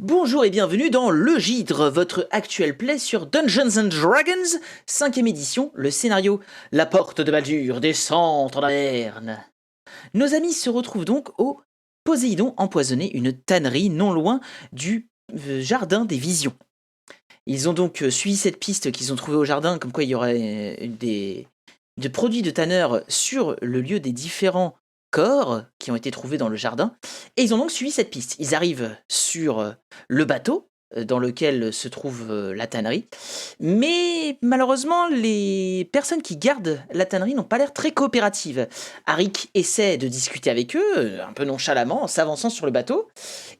Bonjour et bienvenue dans Le Gydre, votre actuel play sur Dungeons and Dragons, 5ème édition, le scénario La Porte de Baldur descend en Averne. Nos amis se retrouvent donc au Poséidon empoisonné, une tannerie non loin du Jardin des Visions. Ils ont donc suivi cette piste qu'ils ont trouvée au jardin, comme quoi il y aurait des produits de tanneur sur le lieu des différents corps qui ont été trouvés dans le jardin. Et ils ont donc suivi cette piste. Ils arrivent sur le bateau dans lequel se trouve la tannerie. Mais malheureusement, les personnes qui gardent la tannerie n'ont pas l'air très coopératives. Arik essaie de discuter avec eux, un peu nonchalamment, en s'avançant sur le bateau.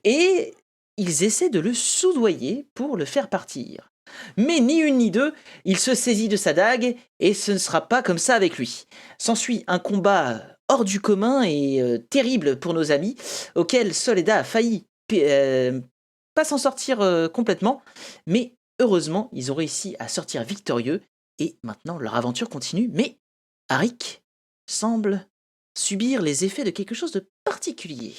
Et ils essaient de le soudoyer pour le faire partir. Mais ni une ni deux, il se saisit de sa dague et ce ne sera pas comme ça avec lui. S'ensuit un combat hors du commun et terrible pour nos amis, auquel Soledad a failli pas s'en sortir complètement, mais heureusement, ils ont réussi à sortir victorieux et maintenant leur aventure continue. Mais Arik semble subir les effets de quelque chose de particulier.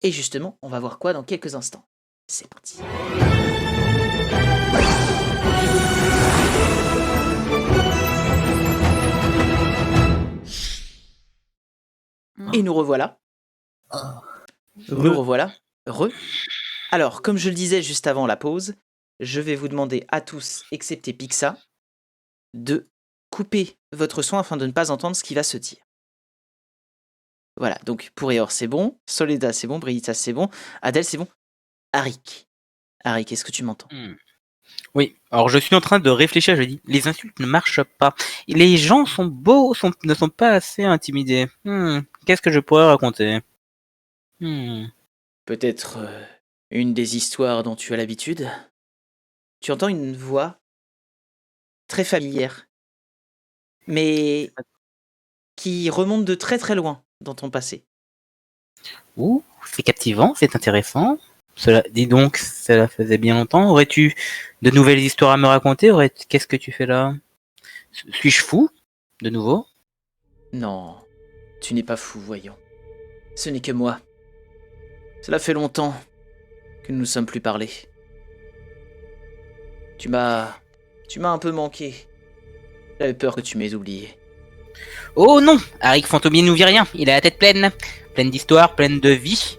Et justement, on va voir quoi dans quelques instants. C'est parti. Et nous revoilà. Nous revoilà. Alors, comme je le disais juste avant la pause, je vais vous demander à tous, excepté Pixa, de couper votre son afin de ne pas entendre ce qui va se dire. Voilà, donc pour Eor c'est bon, Soledad c'est bon, Brigitta c'est bon, Adèle c'est bon. Arik, est-ce que tu m'entends ? Oui, alors je suis en train de réfléchir, je dis, les insultes ne marchent pas. Les gens sont beaux, ne sont pas assez intimidés. Qu'est-ce que je pourrais raconter Peut-être une des histoires dont tu as l'habitude ? Tu entends une voix très familière, mais qui remonte de très très loin dans ton passé. Ouh, c'est captivant, c'est intéressant. Dis donc, cela faisait bien longtemps. Aurais-tu de nouvelles histoires à me raconter ? Qu'est-ce que tu fais là ? Suis-je fou, de nouveau ? Non, tu n'es pas fou, voyons. Ce n'est que moi. Cela fait longtemps que nous ne sommes plus parlé. Tu m'as un peu manqué. J'avais peur que tu m'aies oublié. Oh non, Arik Fantomier nous vit rien. Il a la tête pleine. Pleine d'histoires, pleine de vie.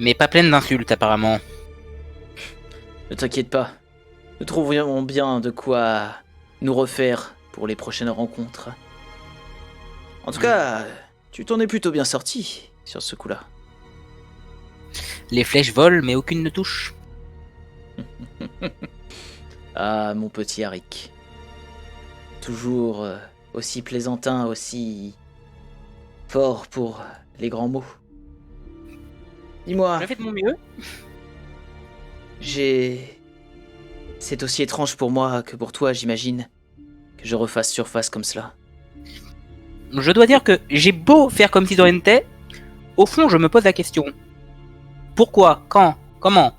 Mais pas pleine d'insultes, apparemment. Ne t'inquiète pas. Nous trouverons bien de quoi nous refaire pour les prochaines rencontres. En tout cas, tu t'en es plutôt bien sorti sur ce coup-là. Les flèches volent, mais aucune ne touche. Ah, mon petit Arik. Toujours aussi plaisantin, aussi fort pour les grands mots. Dis-moi. J'ai fait de mon mieux. C'est aussi étrange pour moi que pour toi, j'imagine, que je refasse surface comme cela. Je dois dire que j'ai beau faire comme si de rien n'était, au fond je me pose la question. Pourquoi ? Quand ? Comment ?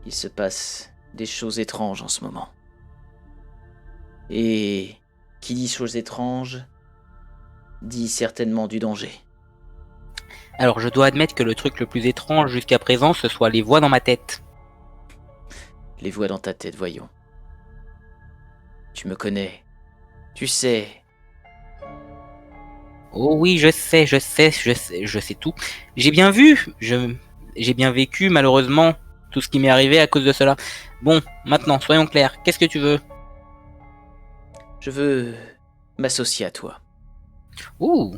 Il se passe des choses étranges en ce moment. Et qui dit choses étranges, dit certainement du danger. Alors je dois admettre que le truc le plus étrange jusqu'à présent, ce soit les voix dans ma tête. Les voix dans ta tête, voyons. Tu me connais. Tu sais. Oh oui, je sais tout. J'ai bien vu, j'ai bien vécu malheureusement tout ce qui m'est arrivé à cause de cela. Bon, maintenant, soyons clairs, qu'est-ce que tu veux ? Je veux m'associer à toi. Ouh.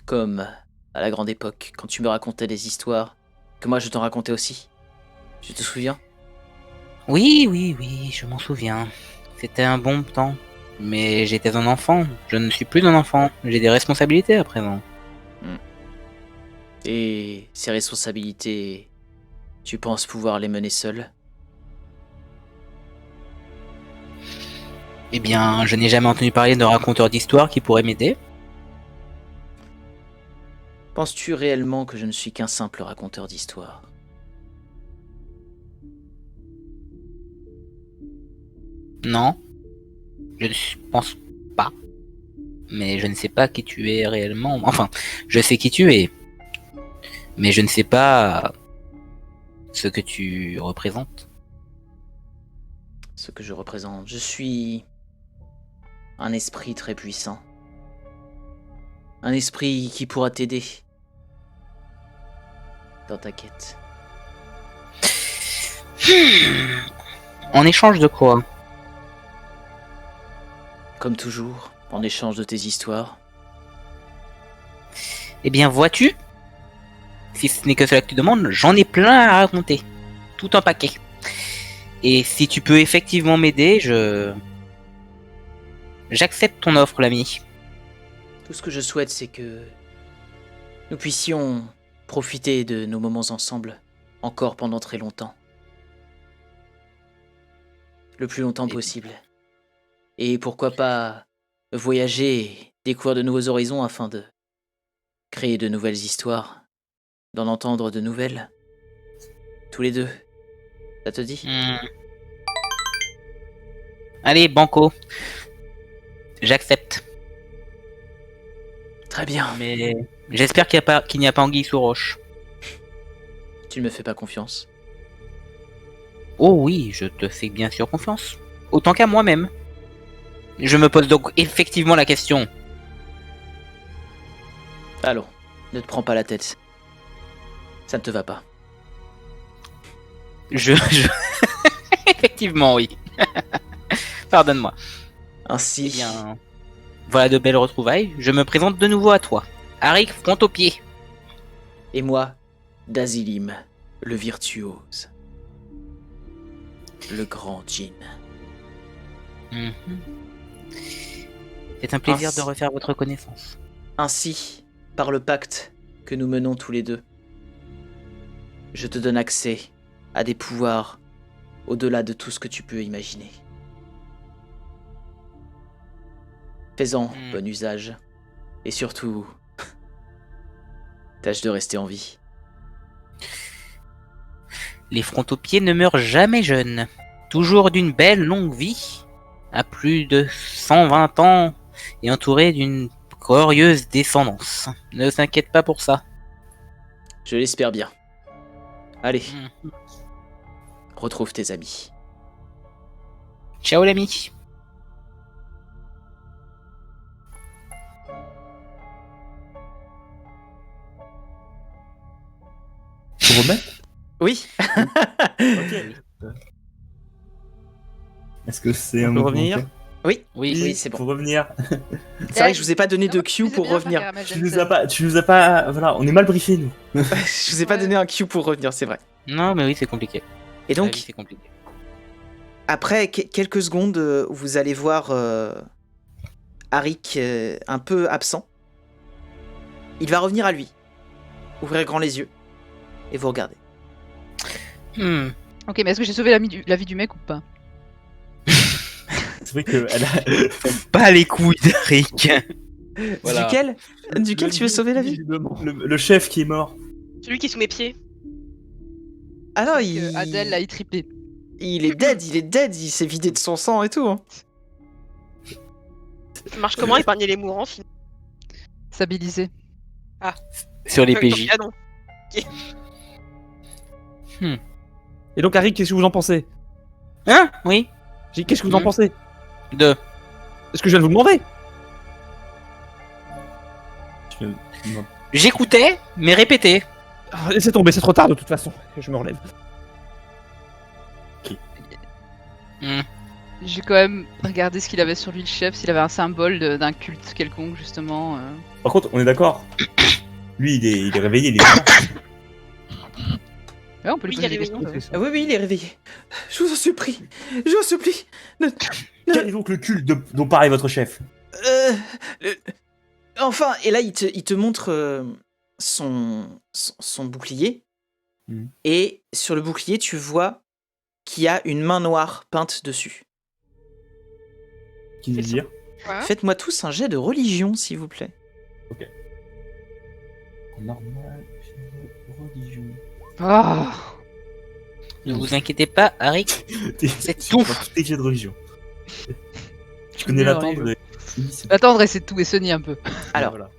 Comme à la grande époque, quand tu me racontais des histoires, que moi je t'en racontais aussi. Tu te souviens ? Oui, je m'en souviens. C'était un bon temps. Mais j'étais un enfant. Je ne suis plus un enfant. J'ai des responsabilités à présent. Et ces responsabilités, tu penses pouvoir les mener seul ? Eh bien, je n'ai jamais entendu parler d'un raconteur d'histoire qui pourrait m'aider. Penses-tu réellement que je ne suis qu'un simple raconteur d'histoire ? Non. Je ne pense pas. Mais je ne sais pas qui tu es réellement. Enfin, je sais qui tu es. Mais je ne sais pas ce que tu représentes. Ce que je représente, je suis un esprit très puissant. Un esprit qui pourra t'aider dans ta quête. En échange de quoi? Comme toujours, en échange de tes histoires. Eh bien, vois-tu, si ce n'est que cela que tu demandes, j'en ai plein à raconter. Tout un paquet. Et si tu peux effectivement m'aider, j'accepte ton offre, l'ami. Tout ce que je souhaite, c'est que nous puissions profiter de nos moments ensemble, encore pendant très longtemps. Le plus longtemps possible. Et pourquoi pas voyager et découvrir de nouveaux horizons afin de créer de nouvelles histoires, d'en entendre de nouvelles. Tous les deux. Ça te dit? Allez, banco. J'accepte. Très bien. Mais j'espère qu'il n'y a pas anguille sous roche. Tu ne me fais pas confiance? Oh oui, je te fais bien sûr confiance. Autant qu'à moi-même. Je me pose donc effectivement la question. Allons, ne te prends pas la tête. Ça ne te va pas. Effectivement, oui. Pardonne-moi. Ainsi, Eh bien, voilà de belles retrouvailles. Je me présente de nouveau à toi. Arik, front au pied. et moi, Dazilim, le virtuose. Le grand djinn. Mhm. C'est un plaisir Ainsi- de refaire votre connaissance. Ainsi, par le pacte que nous menons tous les deux, je te donne accès à des pouvoirs au-delà de tout ce que tu peux imaginer. Fais-en bon usage. Et surtout, tâche de rester en vie. Les frontopieds ne meurent jamais jeunes. Toujours d'une belle longue vie, à plus de 120 ans et entouré d'une glorieuse descendance. Ne t'inquiète pas pour ça. Je l'espère bien. Allez, Mhm. retrouve tes amis. Ciao l'ami. Faut remettre. Oui. Ok. Est-ce que c'est On un peut mouvement revenir ok Oui, Oui, c'est bon. Faut revenir. C'est vrai que je vous ai pas donné de cue pour revenir. Tu nous as pas. Voilà, on est mal briefés nous. Je vous ai pas donné un cue pour revenir, c'est vrai. Non, mais oui, c'est compliqué. Et La vie, donc, c'est compliqué. après quelques secondes, vous allez voir Arik un peu absent. Il va revenir à lui. Ouvrir grand les yeux. Et vous regardez. Hmm. Ok, mais est-ce que j'ai sauvé la vie du mec ou pas? C'est vrai que elle a. Pas les couilles d'Arik. Voilà. Duquel tu veux sauver la vie? Le chef qui est mort. Celui qui est sous mes pieds. Ah non, Adèle l'a triplé. il est dead, il s'est vidé de son sang et tout. Hein. Ça marche comment épargner les mourants finalement? Stabilisé. Sur les Tant PJ. canon. Et donc, Harry, qu'est-ce que vous en pensez? Hein? Oui. Qu'est-ce que vous en Mhm. pensez? Deux. Est-ce que je viens de vous demander? J'écoutais, mais répétez. Ah, laissez tomber, c'est trop tard de toute façon. Je me relève. J'ai quand même regardé ce qu'il avait sur lui, le chef, s'il avait un symbole d'un culte quelconque, justement. Par contre, on est d'accord. Lui, il est réveillé, il est mort. Ouais, on peut lui Oui, poser il des y a les questions. Ah oui, il est réveillé. Je vous en supplie. Je vous en supplie. Quel est donc le culte dont parlait votre chef? Le- Enfin, et là, il te montre son bouclier. Mhm. Et sur le bouclier, tu vois qu'il y a une main noire peinte dessus. Qui veut dire? Ouais. Faites-moi tous un jet de religion, s'il vous plaît. Normal. Religion. Oh. Ne vous inquiétez pas, Arik. C'est Tu tout. prends tous tes jets de religion. Tu connais Nul en l'attente religion. de... Attendre et c'est tout, et Sony un peu. Alors, Voilà.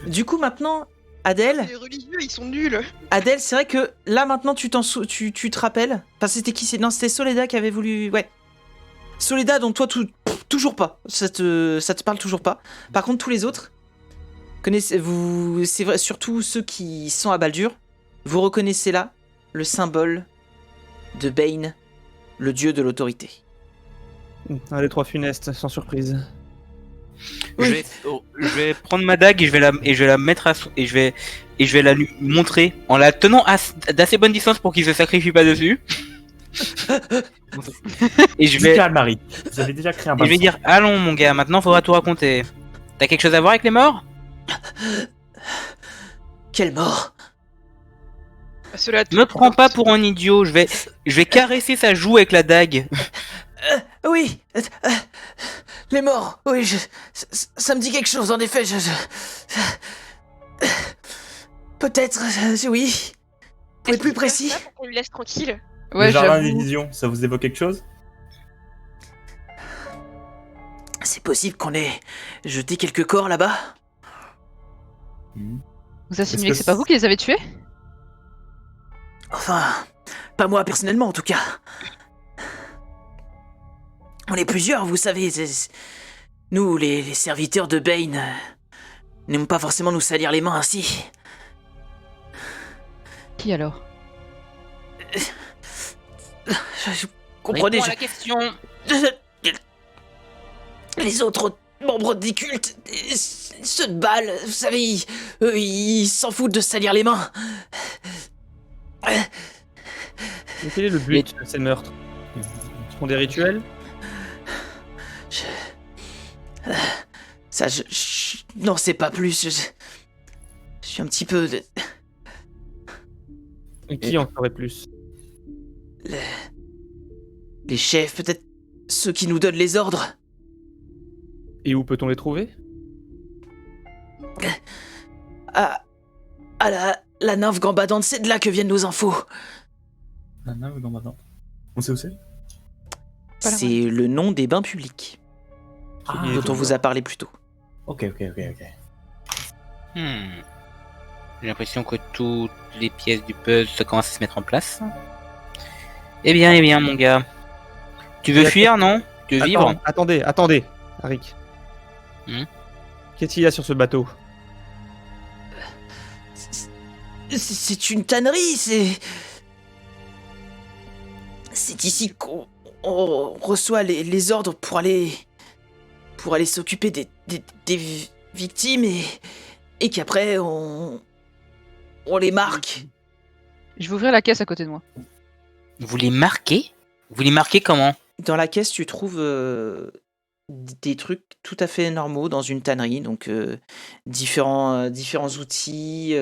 du coup, maintenant, Adèle, Les religieux, ils sont nuls. Adèle, c'est vrai que là maintenant tu tu te rappelles. Enfin, c'était qui? Non, c'était Soledad qui avait voulu. Ouais. Soledad, dont toi toujours pas. Ça te parle toujours pas. Par contre, tous les autres, connaissez-vous? C'est vrai, surtout ceux qui sont à Baldur. Vous reconnaissez là le symbole de Bane, le dieu de l'autorité. Un des trois funestes, sans surprise. Oui. Je vais prendre ma dague et je vais la mettre et je vais la lui montrer en la tenant d'assez bonne distance pour qu'il se sacrifie pas dessus. Et je vais Calme, Marie. Vous avez déjà créé un et je vais dire allons mon gars, maintenant faudra tout raconter. T'as quelque chose à voir avec les morts? Quelle mort! Cela Me prends pas pour un idiot, je vais caresser sa joue avec la dague. Oui, les morts. Oui, ça me dit quelque chose en effet. Peut-être, oui. Pour être plus précis. Pour qu'on lui laisse tranquille. Le Ouais, jardin des j'avoue. visions, ça vous évoque quelque chose? C'est possible qu'on ait jeté quelques corps là-bas. Vous insinuez Est-ce que c'est pas vous qui les avez tués? Enfin, pas moi personnellement en tout cas. On est plusieurs, vous savez. Nous, les serviteurs de Bane, n'aiment pas forcément nous salir les mains ainsi. Qui alors? Je comprenez, Réponds à la question. les autres membres des cultes, ceux de Baal, vous savez, eux, ils s'en foutent de se salir les mains. Mais quel est le but de ces meurtres? Ce sont des rituels? Ça, n'en sais pas plus. Je suis un petit peu... Et qui en ferait plus? Les chefs, peut-être ceux qui nous donnent les ordres. Et où peut-on les trouver? À la nymphe gambadante, c'est de là que viennent nos infos. Ah, non, non, non. On sait où c'est? Pas la C'est le nom des bains publics Ah, dont on vous a parlé plus tôt. Ok. J'ai l'impression que toutes les pièces du puzzle se commencent à se mettre en place. Eh bien, mon gars. Tu veux Et fuir, non? Tu veux vivre? Attendez, Arik. Qu'est-ce qu'il y a sur ce bateau? C'est une tannerie, c'est ici qu'on reçoit les ordres pour aller s'occuper des victimes et qu'après on les marque. Je vais ouvrir la caisse à côté de moi. Vous les marquez? Vous les marquez comment? Dans la caisse, tu trouves des trucs tout à fait normaux dans une tannerie, donc différents outils,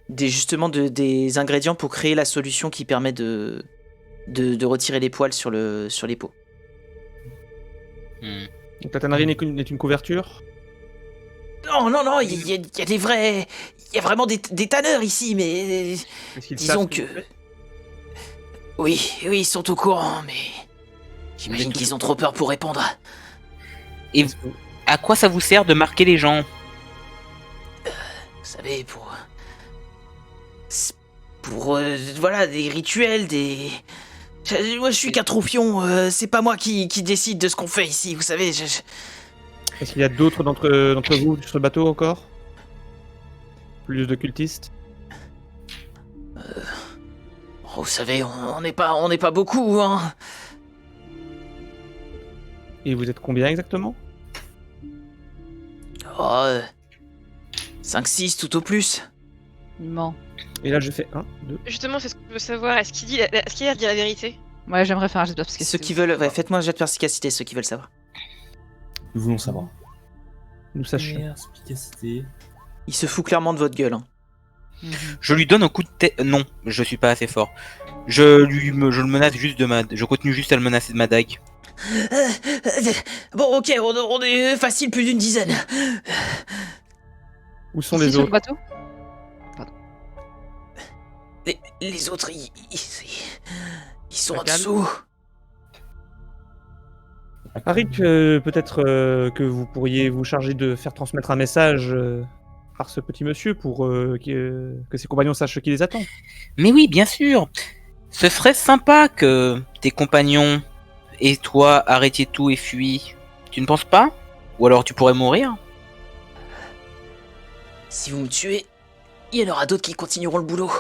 des ingrédients pour créer la solution qui permet de retirer les poils sur les peaux. Donc la tannerie n'est une couverture? Non, il y a des vrais... Il y a vraiment des tanneurs ici, mais... Est-ce qu'ils Disons savent ce que... vous faites? Oui, ils sont au courant, mais... J'imagine qu'ils ont trop peur pour répondre. Et à quoi ça vous sert de marquer les gens? Vous savez, pour voilà, des rituels, moi, je suis qu'un troufion, c'est pas moi qui décide de ce qu'on fait ici, vous savez. Est-ce qu'il y a d'autres d'entre vous sur ce bateau encore? Plus de cultistes? Vous savez, on n'est pas beaucoup, hein. Et vous êtes combien exactement? 5-6 tout au plus. Il ment. Et là je fais 1, 2. Justement, c'est ce que je veux savoir. Est-ce qu'il a dit la vérité? Ouais, j'aimerais faire un jet de perspicacité. Ceux qui veulent... Ouais, faites-moi un jet de perspicacité, ceux qui veulent savoir. Nous voulons savoir. Nous sachions. Perspicacité. Il se fout clairement de votre gueule, hein. Je lui donne un coup de tête. Non, je suis pas assez fort. Je le menace juste je continue juste à le menacer de ma dague. Bon, ok, on est facile plus d'une dizaine. Où sont Ici, les sur le autres? bateau? Les autres, ils sont en Ça calme. dessous. Arik, peut-être que vous pourriez vous charger de faire transmettre un message par ce petit monsieur pour que ses compagnons sachent ce qui les attend. Mais oui, bien sûr. Ce serait sympa que tes compagnons et toi arrêtiez tout et fuient. Tu ne penses pas? Ou alors tu pourrais mourir? Si vous me tuez, il y en aura d'autres qui continueront le boulot.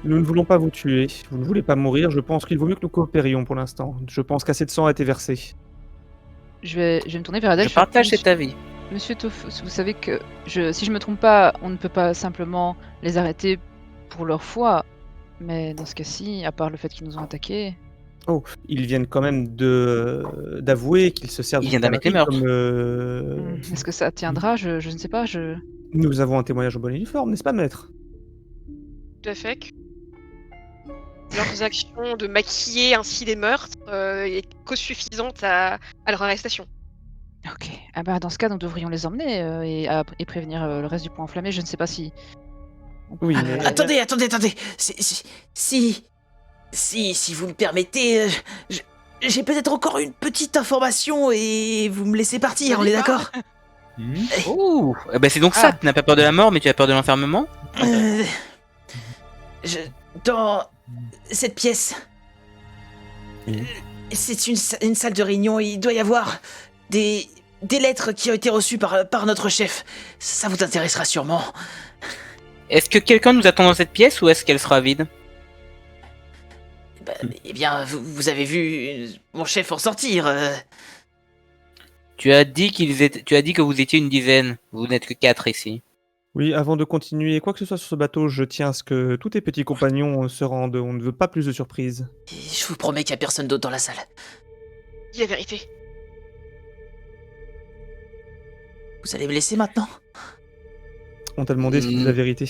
Nous ne voulons pas vous tuer. Vous ne voulez pas mourir. Je pense qu'il vaut mieux que nous coopérions pour l'instant. Je pense qu'assez de sang a été versé. Je vais me tourner vers Adèle. Je partage cet avis. Monsieur Tofu, vous savez que, si je me trompe pas, on ne peut pas simplement les arrêter pour leur foi. Mais dans ce cas-ci, à part le fait qu'ils nous ont attaqués... Oh, ils viennent quand même d'avouer qu'ils se servent Ils viennent d'admettre les meurtres. Est-ce que ça tiendra? Je ne sais pas, Nous avons un témoignage au bon uniforme, n'est-ce pas, maître? Tout à fait. Leurs actions de maquiller ainsi des meurtres est cause suffisante à leur arrestation. Ok. Ah bah dans ce cas, nous devrions les emmener et prévenir le reste du point enflammé. Je ne sais pas si... Oui, Ah, mais... attendez. Si vous me permettez, j'ai peut-être encore une petite information et vous me laissez partir, on est d'accord? Ouh, eh ben c'est donc ça, tu n'as pas peur de la mort, mais tu as peur de l'enfermement? Dans cette pièce, c'est une salle de réunion, il doit y avoir des lettres qui ont été reçues par notre chef. Ça vous intéressera sûrement. Est-ce que quelqu'un nous attend dans cette pièce ou est-ce qu'elle sera vide? Eh bien, vous avez vu mon chef en sortir. Tu as dit que vous étiez une dizaine. Vous n'êtes que 4 ici. Oui, avant de continuer quoi que ce soit sur ce bateau, je tiens à ce que tous tes petits compagnons se rendent. On ne veut pas plus de surprises. Et je vous promets qu'il n'y a personne d'autre dans la salle. Dis la vérité. Vous allez me laisser maintenant? On t'a demandé ce qui est la vérité.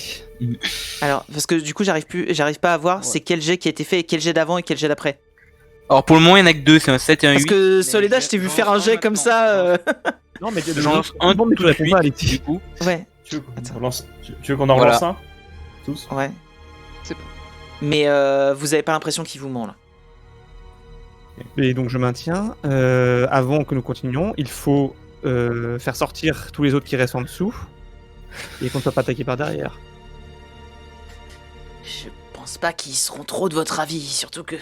Alors, parce que du coup, j'arrive pas à voir c'est quel jet qui a été fait, et quel jet d'avant et quel jet d'après. Alors pour le moment, il n'y en a que 2, c'est un 7 et un 8. Parce que Soledad, je t'ai vu faire un jet comme ça. Non, mais J'en lance un bon, mais tu tout de réponds pas, suite, Alexis. du coup. Ouais, Tu veux qu'on en Voilà. relance un? Tous? ouais. C'est bon. Mais vous avez pas l'impression qu'il vous ment là. Et donc je maintiens. Avant que nous continuions, il faut faire sortir tous les autres qui restent en dessous et qu'on ne soit pas attaqué par derrière. Je pense pas qu'ils seront trop de votre avis, surtout que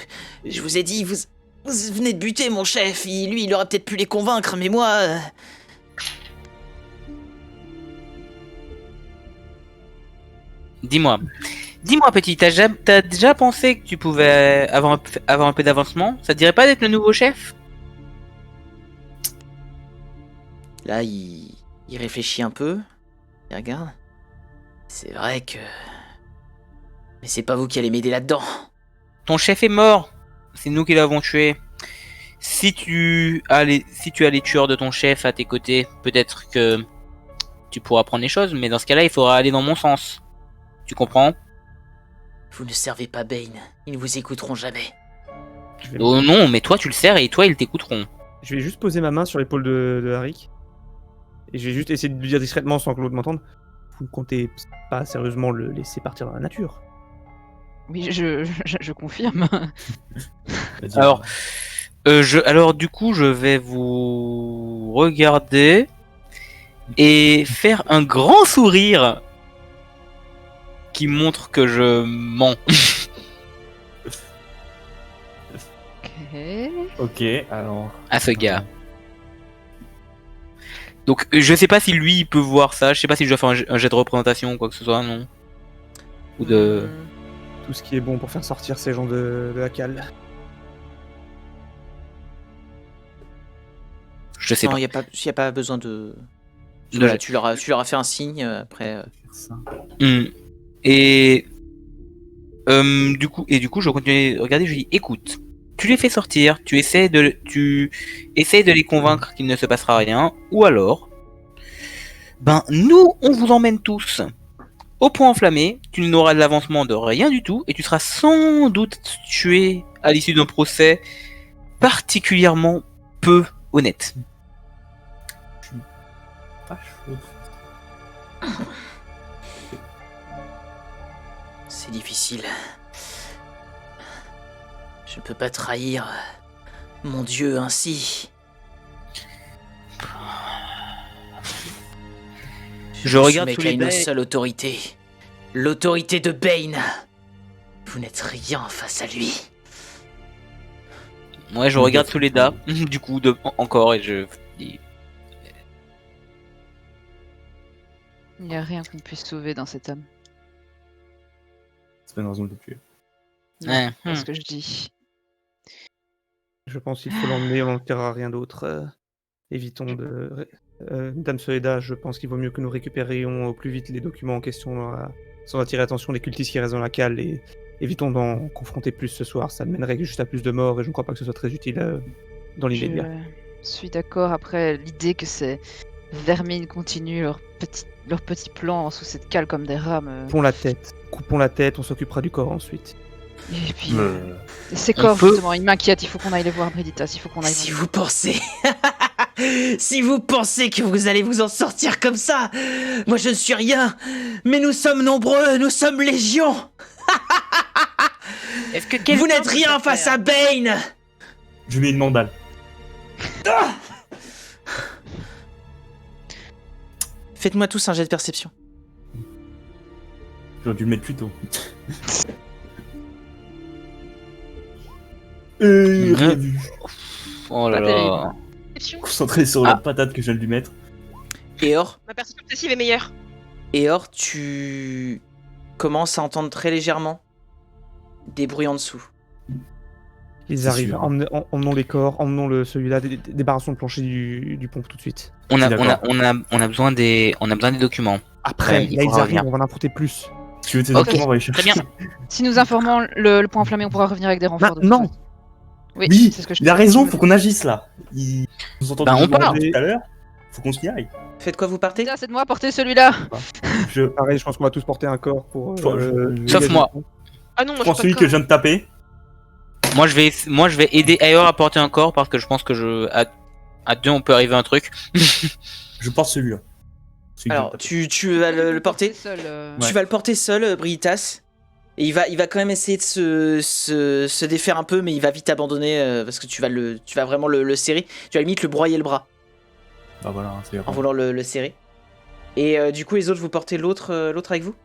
je vous ai dit, vous venez de buter mon chef, lui il aurait peut-être pu les convaincre, mais moi... Dis-moi, petit, t'as déjà pensé que tu pouvais avoir un peu d'avancement? Ça te dirait pas d'être le nouveau chef? Là, il réfléchit un peu, il regarde. C'est vrai que... Mais c'est pas vous qui allez m'aider là-dedans. Ton chef est mort. C'est nous qui l'avons tué. Si tu as les tueurs de ton chef à tes côtés, peut-être que tu pourras prendre les choses, mais dans ce cas-là, il faudra aller dans mon sens. Tu comprends? Vous ne servez pas Bane, ils ne vous écouteront jamais. Oh non, mais toi tu le sers et toi ils t'écouteront. Je vais juste poser ma main sur l'épaule de Harry. Et je vais juste essayer de lui dire discrètement sans que l'autre m'entende. Vous ne comptez pas sérieusement le laisser partir dans la nature? Oui, je confirme. Alors du coup je vais vous regarder et faire un grand sourire qui montre que je mens. Ok, alors... À ce gars. Donc je sais pas si lui il peut voir ça, je sais pas si je dois faire un jet de représentation ou quoi que ce soit, non? Ou de... Tout ce qui est bon pour faire sortir ces gens de la cale. Je sais Non, pas. il n'y a pas besoin de... De Voilà, jet. tu leur as fait un signe, après... Et du coup, je continue à regarder. Je dis, écoute, tu les fais sortir, tu essaies de les convaincre qu'il ne se passera rien, ou alors, ben nous, on vous emmène tous au point enflammé. Tu n'auras de l'avancement de rien du tout, et tu seras sans doute tué à l'issue d'un procès particulièrement peu honnête. Pas chaud. C'est difficile. Je ne peux pas trahir mon Dieu ainsi. Je regarde soumets tous qu'à les une dés. seule autorité. L'autorité de Bane. Vous n'êtes rien face à lui. Ouais, je regarde sous les dés. Du coup, encore, et je dis. Il n'y a rien qu'on puisse sauver dans cette âme. C'est pas une raison de le tuer. Non, Ouais, c'est ce que je dis. Je pense qu'il faut l'emmener, on n'en tirera rien d'autre. Évitons de... Dame Soledad, je pense qu'il vaut mieux que nous récupérions au plus vite les documents en question sans attirer l'attention des cultistes qui restent dans la cale et évitons d'en confronter plus ce soir. Ça ne mènerait que juste à plus de morts et je ne crois pas que ce soit très utile dans l'immédiat. Je suis d'accord. Après, l'idée que ces vermines continuent leur petit plan sous cette cale comme des rames. Coupons la tête, on s'occupera du corps ensuite. Et puis, Euh, ces on corps, peut- justement, ils m'inquiètent. Il faut qu'on aille les voir, Briditas. Il faut qu'on aille Si voir. vous pensez... si vous pensez que vous allez vous en sortir comme ça, moi je ne suis rien, mais nous sommes nombreux, nous sommes légion. Est-ce que Vous n'êtes rien face à Bane. Je mets une mandale. Faites-moi tous un jet de perception. J'aurais dû le mettre plus tôt. Rien vu. Oh là Pas là. terrible. Perception. Concentré sur la patate que je viens de lui mettre. Eor, Ma perception obsessive est meilleure. tu commences à entendre très légèrement des bruits en dessous. Ils C'est arrivent, sûr. emmenons les corps, emmenons celui-là, débarrassons le plancher du pompe tout de suite. On a besoin des documents. Après, Ouais, il là ils faudra arrivent, revenir. on va en apporter plus. Si tu veux tes Ok, documents, on va les chercher. Très bien. Si nous informons le point enflammé, on pourra revenir avec des renforts. de toute Non. façon. Oui, Oui, c'est ce que je il a je raison, me faut dis. qu'on agisse là. Il nous entend Bah, on part. tout à l'heure. Faut qu'on s'y aille. Faites quoi, vous partez? Tiens, c'est de moi porter celui-là. Je Pareil, je pense qu'on va tous porter un corps pour. Sauf dégager moi. le pont. Ah non, moi prends je celui suis que je viens de taper. Moi, je vais aider Ayor à porter un corps parce que je pense que à deux, on peut arriver à un truc. Je porte celui-là. Celui que Alors, je viens de tu vas le porter? Seul, Ouais. Tu vas le porter seul, Brigitas. Et il va quand même essayer de se défaire un peu, mais il va vite abandonner parce que tu vas vraiment le serrer. Tu vas limite le broyer le bras taper. Bah voilà, c'est en voulant le serrer. Et du coup, les autres, vous portez l'autre avec vous?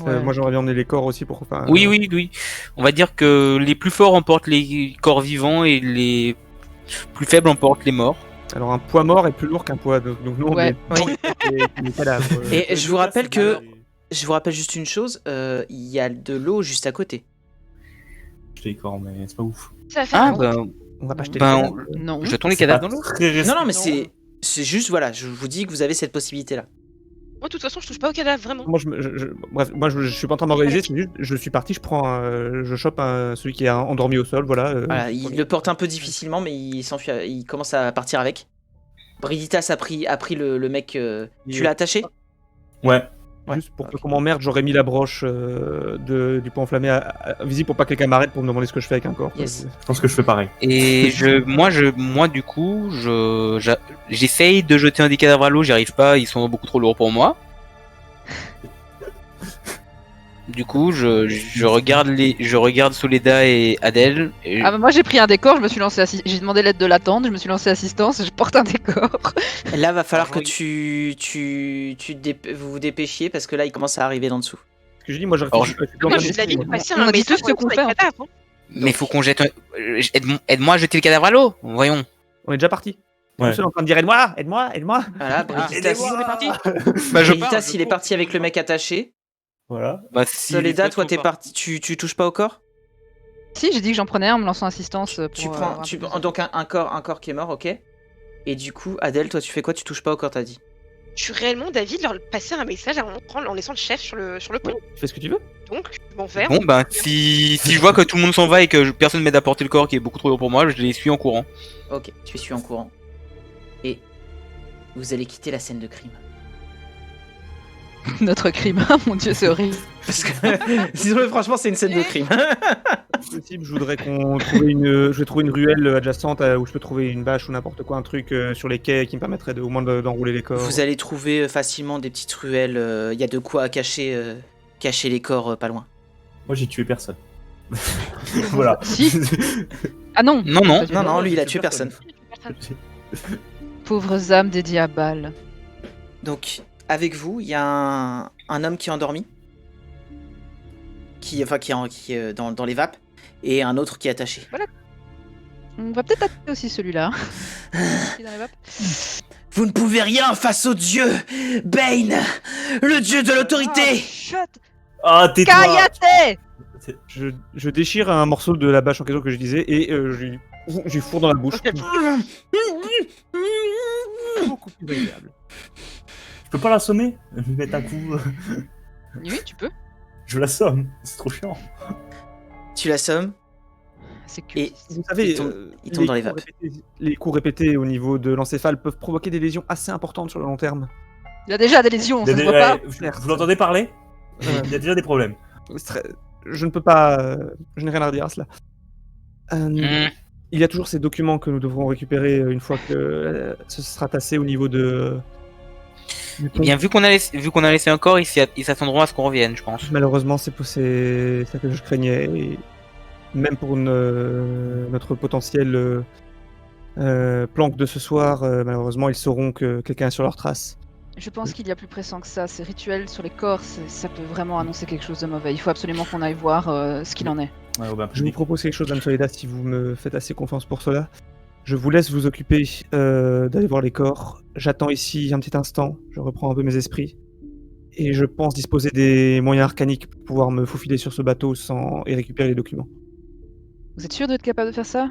ouais. Moi j'aurais bien emmené les corps aussi pour. Enfin, Oui. On va dire que les plus forts emportent les corps vivants et les plus faibles emportent les morts. Alors un poids mort est plus lourd qu'un poids, donc nous on Ouais. est des cadavres. Et je vous rappelle je vous rappelle juste une chose, il y a de l'eau juste à côté. Je les corps, mais c'est pas ouf. Ça va faire Ah, long. bah, On va pas jeter Ben, les cadavres. Non. jetons les C'est cadavres pas dans l'eau. très Non, mais Non. c'est juste, voilà, je vous dis que vous avez cette possibilité-là. Moi, de toute façon, je touche pas au cadavre, vraiment. Moi, je suis pas en train de m'organiser, c'est juste, je suis parti, je chope celui qui est endormi au sol, voilà. Voilà, il le porte un peu difficilement, mais il s'enfuit, il commence à partir avec. Brigitas a pris le mec. Tu l'as attaché? Ouais. Juste pour que, comme emmerde, j'aurais mis la broche du pont enflammé visible pour pas que quelqu'un m'arrête pour me demander ce que je fais avec un corps. Yes. Je pense que je fais pareil. Et moi du coup, j'essaye de jeter un des cadavres à l'eau, j'y arrive pas, ils sont beaucoup trop lourds pour moi. Du coup, je regarde Soledad et Adèle. Et Ah bah moi j'ai pris un décor, je me suis lancé j'ai demandé l'aide de la tente, je me suis lancé assistance, je porte un décor. Là, va falloir Alors, que vous vous dépêchiez parce que là, il commence à arriver d'en dessous. Ce que je dis, moi, je Alors, réfléchis. je suis Moi, en train j'ai de- de la vie de passer on un a dit message tout ce qu'on pour les fait, en cadavres, hein. mais faut qu'on jette. Aide-moi à jeter le cadavre à l'eau. Voyons. On est déjà parti. Ouais. Tous ceux en train de dire aide-moi. Voilà, Brigitas, on est parti. Bah, Brigitas, il est parti avec le mec attaché. Voilà. Bah, si Soledad, toi, t'es parti. Tu touches pas au corps? Si, j'ai dit que j'en prenais un en me lançant assistance pour. Tu avoir prends. un peu plus. Donc un corps qui est mort, ok. Et du coup, Adèle, toi, tu fais quoi? Tu touches pas au corps, t'as dit. Je suis réellement d'avis de leur passer un message en laissant le chef sur le pont. Tu fais ce que tu veux. Donc, je m'en vais. Bon, bah, si je vois que tout le monde s'en va et que personne m'aide à porter le corps qui est beaucoup trop lourd pour moi, je les suis en courant. Ok, tu suis en courant. Et vous allez quitter la scène de crime. Notre crime, ah, mon dieu, c'est horrible. Parce que, disons-le franchement, c'est une scène de crime. Si possible, je voudrais je vais trouver une ruelle adjacente où je peux trouver une bâche ou n'importe quoi, un truc sur les quais qui me permettrait au moins d'enrouler les corps. Vous allez trouver facilement des petites ruelles. Il y a de quoi cacher les corps pas loin. Moi, j'ai tué personne. Voilà. Si. Ah non, Non, non. Non, lui, il a tué personne. pauvres âmes dédiées à Bâle. Donc, avec vous, il y a un homme qui est endormi, qui est dans les vapes, et un autre qui est attaché. On va peut-être attaquer aussi celui-là. Qui est dans les vapes. Vous ne pouvez rien face au dieu Bane, le dieu de l'autorité. Shut Ah, tais-toi. Kayate. Je déchire un morceau de la bâche en question que je disais et je lui fourre dans la bouche. Beaucoup plus agréable. Je peux pas l'assommer? Lui mettre un coup. Oui, tu peux. Je l'assomme. C'est trop chiant. Tu l'assommes. C'est que. Et Vous savez, il tombe dans les vapes. Les coups répétés au niveau de l'encéphale peuvent provoquer des lésions assez importantes sur le long terme. Il a déjà des lésions, ça se voit pas. Vous l'entendez parler? Il y a déjà des problèmes. Je ne peux pas. Je n'ai rien à redire à cela. Il y a toujours ces documents que nous devrons récupérer une fois que ce sera tassé au niveau de. Eh bien, vu qu'on a laissé un corps, ils s'attendront à ce qu'on revienne, je pense. Malheureusement, c'est ça que je craignais. Et même pour notre potentiel planque de ce soir, malheureusement, ils sauront que quelqu'un est sur leur trace. Je pense qu'il y a plus pressant que ça. Ces rituels sur les corps, ça peut vraiment annoncer quelque chose de mauvais. Il faut absolument qu'on aille voir ce qu'il en est. Ouais, Je vous propose quelque chose, Dame Soledad, si vous me faites assez confiance pour cela. Je vous laisse vous occuper d'aller voir les corps. J'attends ici un petit instant, je reprends un peu mes esprits. Et je pense disposer des moyens arcaniques pour pouvoir me faufiler sur ce bateau et récupérer les documents. Vous êtes sûr d'être capable de faire ça?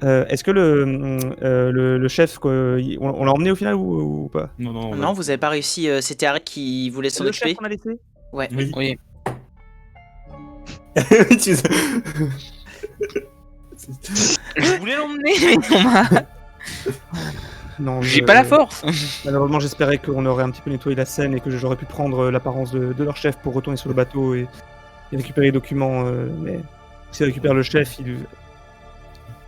Est-ce que le chef, on l'a emmené au final ou pas? Non, Non, vous avez pas réussi. C'était Harry qui voulait s'en Le chef occuper. qu'on a laissé? Ouais. Oui. Oui. Tu- Je voulais l'emmener, mais on m'a. Non, J'ai pas la force. Malheureusement, j'espérais qu'on aurait un petit peu nettoyé la scène et que j'aurais pu prendre l'apparence de leur chef pour retourner sur le bateau et récupérer les documents. Mais s'il récupère le chef,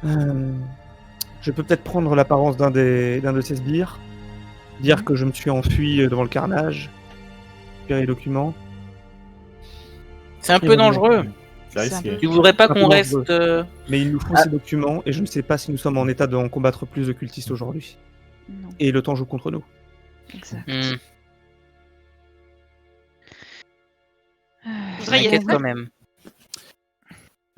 je peux peut-être prendre l'apparence d'un de ses sbires, dire que je me suis enfui devant le carnage, récupérer les documents. C'est un peu dangereux. C'est risqué. Tu voudrais pas Un peu qu'on reste. dangereux. Mais il nous faut ces documents et je ne sais pas si nous sommes en état d'en combattre plus de cultistes aujourd'hui. Non, Et le temps joue contre nous. exact. Hmm, Je voudrais y m'inquiète aller. quand même.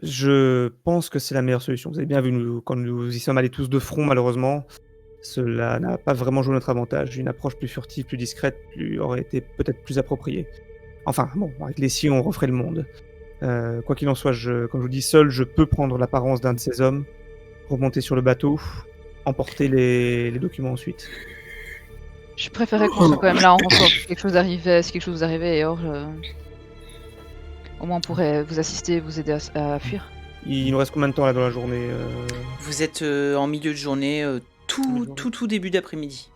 Je pense que c'est la meilleure solution. Vous avez bien vu, quand nous y sommes allés tous de front, malheureusement, cela n'a pas vraiment joué notre avantage. Une approche plus furtive, plus discrète, aurait été peut-être plus appropriée. Enfin, bon, avec les si, on referait le monde. Quoi qu'il en soit, comme je vous dis, seul, je peux prendre l'apparence d'un de ces hommes, remonter sur le bateau, emporter les documents ensuite. Je préférais qu'on soit quand même là en renfort. Si quelque chose arrivait, et or, au moins on pourrait vous assister, vous aider à fuir. Il nous reste combien de temps là dans la journée Vous êtes en milieu de journée, tout début d'après-midi.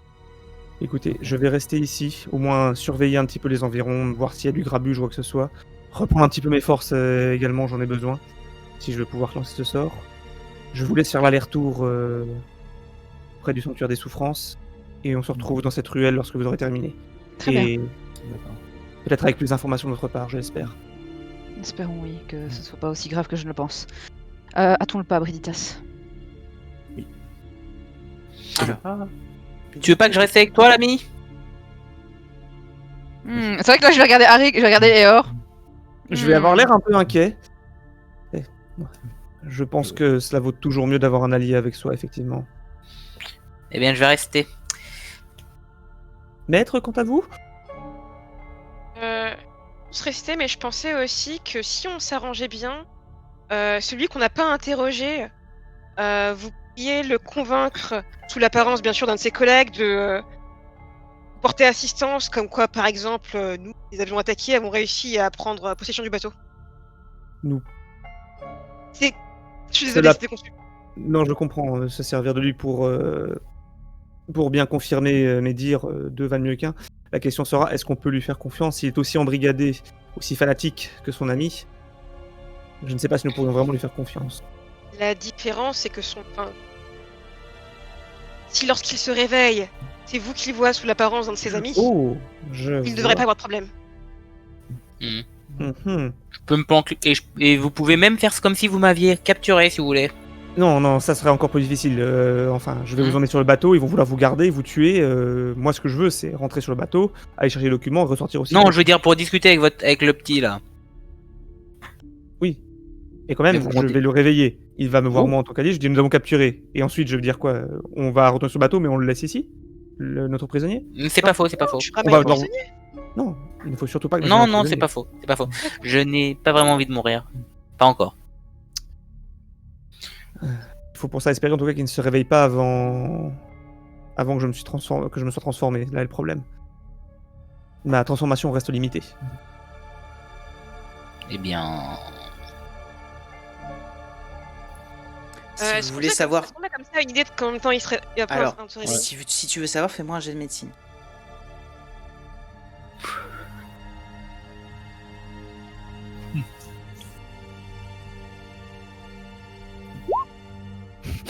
Écoutez, je vais rester ici, au moins surveiller un petit peu les environs, voir s'il y a du grabuge ou quoi que ce soit. Reprendre un petit peu mes forces également, j'en ai besoin, si je veux pouvoir lancer ce sort. Je vous laisse faire l'aller-retour près du sanctuaire des souffrances, et on se retrouve dans cette ruelle lorsque vous aurez terminé. Très bien. Et peut-être avec plus d'informations de votre part, je l'espère. Espérons, oui, que ce soit pas aussi grave que je ne le pense. Hâtons le pas, Briditas. Tu veux pas que je reste avec toi, l'ami? C'est vrai que là, je vais regarder Harry, je vais regarder Eor. Je vais avoir l'air un peu inquiet. Je pense que cela vaut toujours mieux d'avoir un allié avec soi, effectivement. Eh bien, je vais rester. Maître, quant à vous? On se restait, mais je pensais aussi que si on s'arrangeait bien, celui qu'on n'a pas interrogé, vous pourriez le convaincre, sous l'apparence bien sûr d'un de ses collègues, de porter assistance, comme quoi par exemple, nous, les avions attaqués, avons réussi à prendre possession du bateau. Nous. Je suis désolée, Cela- c'était conçu. Non, je comprends, se servir de lui pour bien confirmer mes dires, deux valent mieux qu'un. La question sera, est-ce qu'on peut lui faire confiance? Il est aussi embrigadé, aussi fanatique que son ami. Je ne sais pas si nous pourrions vraiment lui faire confiance. La différence, c'est que si lorsqu'il se réveille, c'est vous qui le voit sous l'apparence d'un de ses amis, Oh, il ne devrait pas avoir de problème. Mhm. Je peux me planquer et vous pouvez même faire comme si vous m'aviez capturé, si vous voulez. Non, ça serait encore plus difficile. Enfin, je vais vous emmener sur le bateau, ils vont vouloir vous garder, vous tuer. Moi, ce que je veux, c'est rentrer sur le bateau, aller chercher les documents, ressortir aussi. Non, je veux dire pour discuter avec le petit là. Oui. Et quand même, Mais vous je comptez- vais le réveiller. Il va me voir Oh. moi en tant qu'allié. Je dis nous avons capturé. Et ensuite, je veux dire quoi on va retourner sur le bateau, mais on le laisse ici notre prisonnier C'est pas faux, c'est pas faux. Je suis pas On va mal devoir- renseigné. Non, il ne faut surtout pas que Non, non, c'est pas faux, c'est pas faux. Je n'ai pas vraiment envie de mourir. Pas encore. Il faut pour ça espérer en tout cas qu'il ne se réveille pas avant que je me sois transformé. Là est le problème. Ma transformation reste limitée. Eh bien, Si Est-ce vous qu'on voulez sait- savoir, est-ce qu'on a comme ça une idée de combien de temps il serait après Alors, en train de se réveiller si tu veux savoir, fais-moi un jet de médecine.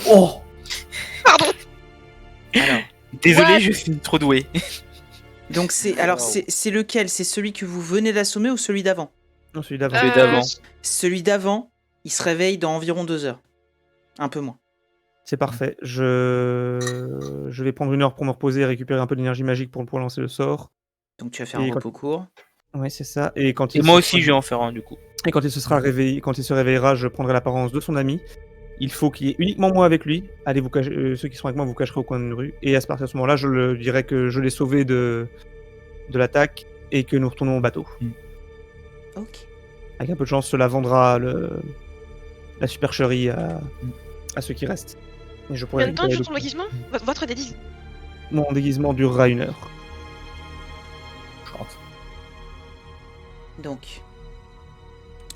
Oh Pardon. Alors, désolé, What je suis trop doué. donc c'est lequel? C'est celui que vous venez d'assommer ou celui d'avant? Non, celui d'avant. Celui d'avant. Celui d'avant, il se réveille dans environ 2 heures. Un peu moins. C'est parfait. Je vais prendre 1 heure pour me reposer et récupérer un peu d'énergie magique pour lancer le sort. Donc tu vas faire un Et quand- repos court. Ouais, c'est ça. Et quand Et il moi se aussi, sera- je vais en faire un du coup. Et quand il se sera réveillé, quand il se réveillera, je prendrai l'apparence de son ami. Il faut qu'il y ait uniquement moi avec lui. Allez vous cacher, ceux qui seront avec moi vous cacherez au coin d'une rue. Et à partir de ce moment-là, je le dirai que je l'ai sauvé de l'attaque et que nous retournons au bateau. Ok. Avec un peu de chance, cela vendra la supercherie à ceux qui restent. Et je pourrai Combien de temps récupérer dure ton déguisement Votre déguisement Mon déguisement durera 1 heure. Je rentre. Donc,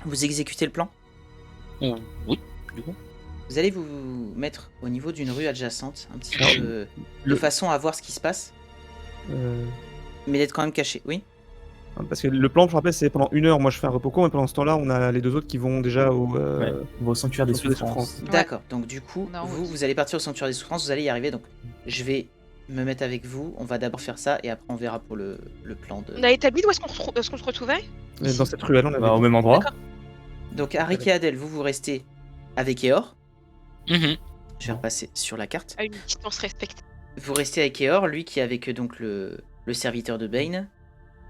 vous exécutez le plan. Oui, du coup. Vous allez vous mettre au niveau d'une rue adjacente, un petit Alors, peu de le- façon à voir ce qui se passe, mais d'être quand même caché. Oui. Parce que le plan, je rappelle, c'est pendant 1 heure, moi je fais un repos court, mais pendant ce temps-là, on a les 2 autres qui vont déjà au. Ouais. On va au sanctuaire des sanctuaire des souffrances. Ouais. D'accord. Donc du coup, Non, vous, oui. vous allez partir au sanctuaire des souffrances, vous allez y arriver. Donc, je vais me mettre avec vous. On va d'abord faire ça et après on verra pour le plan de. On a établi d'où est-ce qu'on se retrouvait Dans cette ruelle, on avait. Bah, au même endroit. D'accord. Donc Arik et Adèle, vous restez avec Eor. Mhm. Je vais repasser sur la carte. à une distance respectée. Vous restez avec Eor, lui qui est avec donc le serviteur de Bane.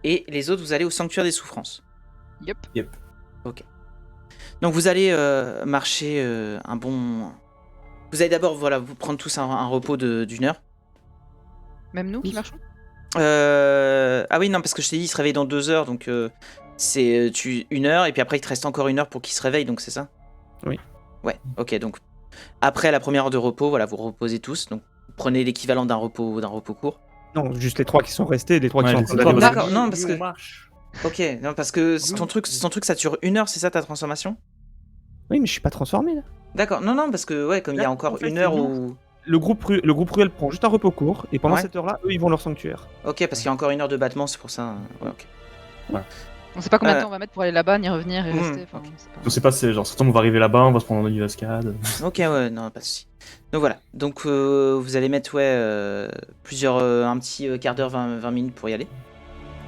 Et les autres, vous allez au sanctuaire des souffrances. Yep. Donc vous allez marcher un bon... Vous allez d'abord vous prendre tous un repos d'une heure. Même nous qui marchons Ah oui, non, parce que je t'ai dit, il se réveille dans 2 heures, donc c'est 1 heure, et puis après il te reste encore 1 heure pour qu'il se réveille, donc c'est ça? Oui. Ouais, ok, donc après la première heure de repos, voilà, vous reposez tous, donc prenez l'équivalent d'un repos court. Non, juste les 3 qui sont restés, les 3 qui Ouais, sont en les train trois, d'aller au parce que- D'accord, non, parce que- On marche. Ok, non, parce que ton truc ça dure 1 heure, c'est ça ta transformation? Oui, mais je suis pas transformé là. D'accord, non, parce que ouais, comme il y a Là, encore en fait, 1 heure c'est où... Le groupe ruelle prend juste un repos court, et pendant Ouais. cette heure-là, eux ils vont leur sanctuaire. Ok, parce qu'il y a encore 1 heure de battement, c'est pour ça. Ouais, ok. On sait pas combien de Euh, temps on va mettre pour aller là-bas, ni revenir et rester. Enfin, ok. on sait pas. Je sais pas, c'est genre, certains on va arriver là-bas, on va se prendre en embuscade. Ok, ouais, non, pas de soucis. Donc voilà, donc vous allez mettre plusieurs, un petit quart d'heure, 20 minutes pour y aller.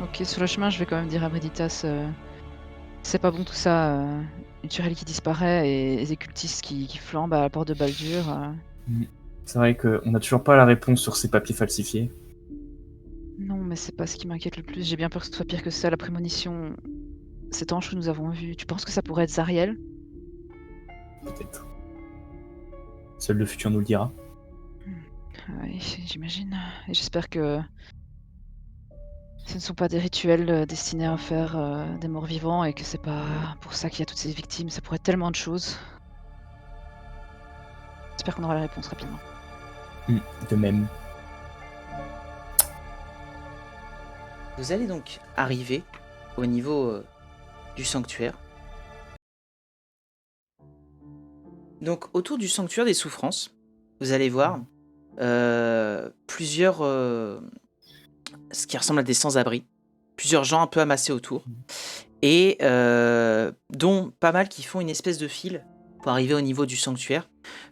Ok, sur le chemin, je vais quand même dire à Breditas c'est pas bon tout ça. Une Turelle qui disparaît et des cultistes qui flambent à la porte de Baldur. C'est vrai qu'on a toujours pas la réponse sur ces papiers falsifiés. Non, mais c'est pas ce qui m'inquiète le plus. J'ai bien peur que ce soit pire que ça. La prémonition, cet ange que nous avons vu. Tu penses que ça pourrait être Zariel? Peut-être. Seul le futur nous le dira. Oui, j'imagine. Et j'espère que ce ne sont pas des rituels destinés à faire des morts vivants et que c'est pas pour ça qu'il y a toutes ces victimes. Ça pourrait être tellement de choses. J'espère qu'on aura la réponse rapidement. De même. Vous allez donc arriver au niveau du sanctuaire. Donc autour du sanctuaire des souffrances, vous allez voir plusieurs... ce qui ressemble à des sans-abri. Plusieurs gens un peu amassés autour. Et dont pas mal qui font une espèce de file pour arriver au niveau du sanctuaire.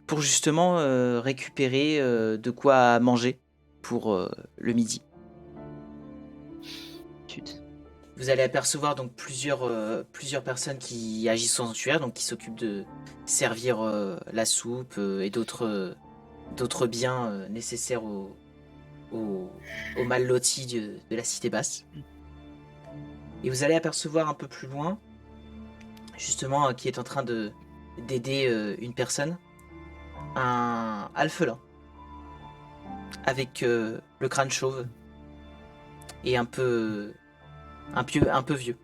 Pour justement récupérer de quoi manger pour le midi. Chut. Vous allez apercevoir donc plusieurs personnes qui agissent en sanctuaire, donc qui s'occupent de servir la soupe et d'autres biens nécessaires aux mal lotis de la cité basse. Et vous allez apercevoir un peu plus loin, justement, qui est en train d'aider une personne, un alphelin, avec le crâne chauve et un peu vieux.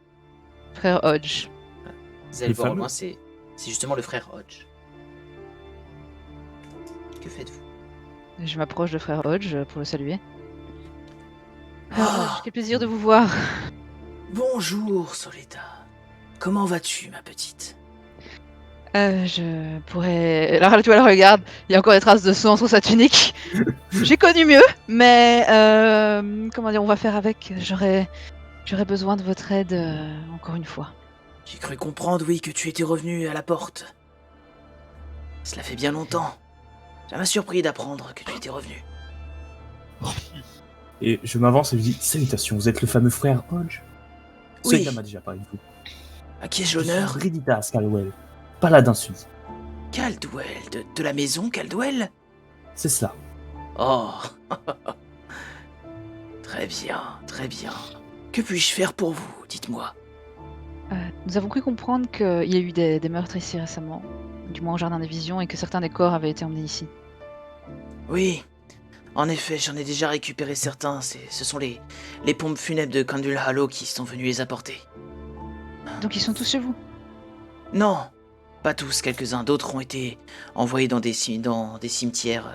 Frère Hodge. Vous allez Le voir au fameux. loin, c'est justement le frère Hodge. Que faites-vous? Je m'approche de frère Hodge pour le saluer. Frère Ah, Hodge, quel plaisir de vous voir. bonjour Soledad. Comment vas-tu, ma petite? Je pourrais... Alors tu vois, elle regarde, il y a encore des traces de sang sur sa tunique. J'ai connu mieux, mais comment dire, on va faire avec. J'aurais besoin de votre aide encore une fois. J'ai cru comprendre, oui, que tu étais revenu à la porte. Cela fait bien longtemps. Ça m'a surpris d'apprendre que tu étais revenu. Et je m'avance et je dis salutations, vous êtes le fameux frère Hodge? Oui. Celui-là m'a déjà parlé de vous. À qui ai-je Je suis l'honneur? Breditas Caldwell, paladin sud. Caldwell, de la maison Caldwell? C'est cela. Oh. Très bien, très bien. Que puis-je faire pour vous, dites-moi? Nous avons cru comprendre qu'il y a eu des meurtres ici récemment, du moins au Jardin des Visions, et que certains des corps avaient été emmenés ici. Oui, en effet, j'en ai déjà récupéré certains. Ce sont les pompes funèbres de Candle Hollow qui sont venues les apporter. Donc ils sont tous chez vous? Non, pas tous, quelques-uns. D'autres ont été envoyés dans des cimetières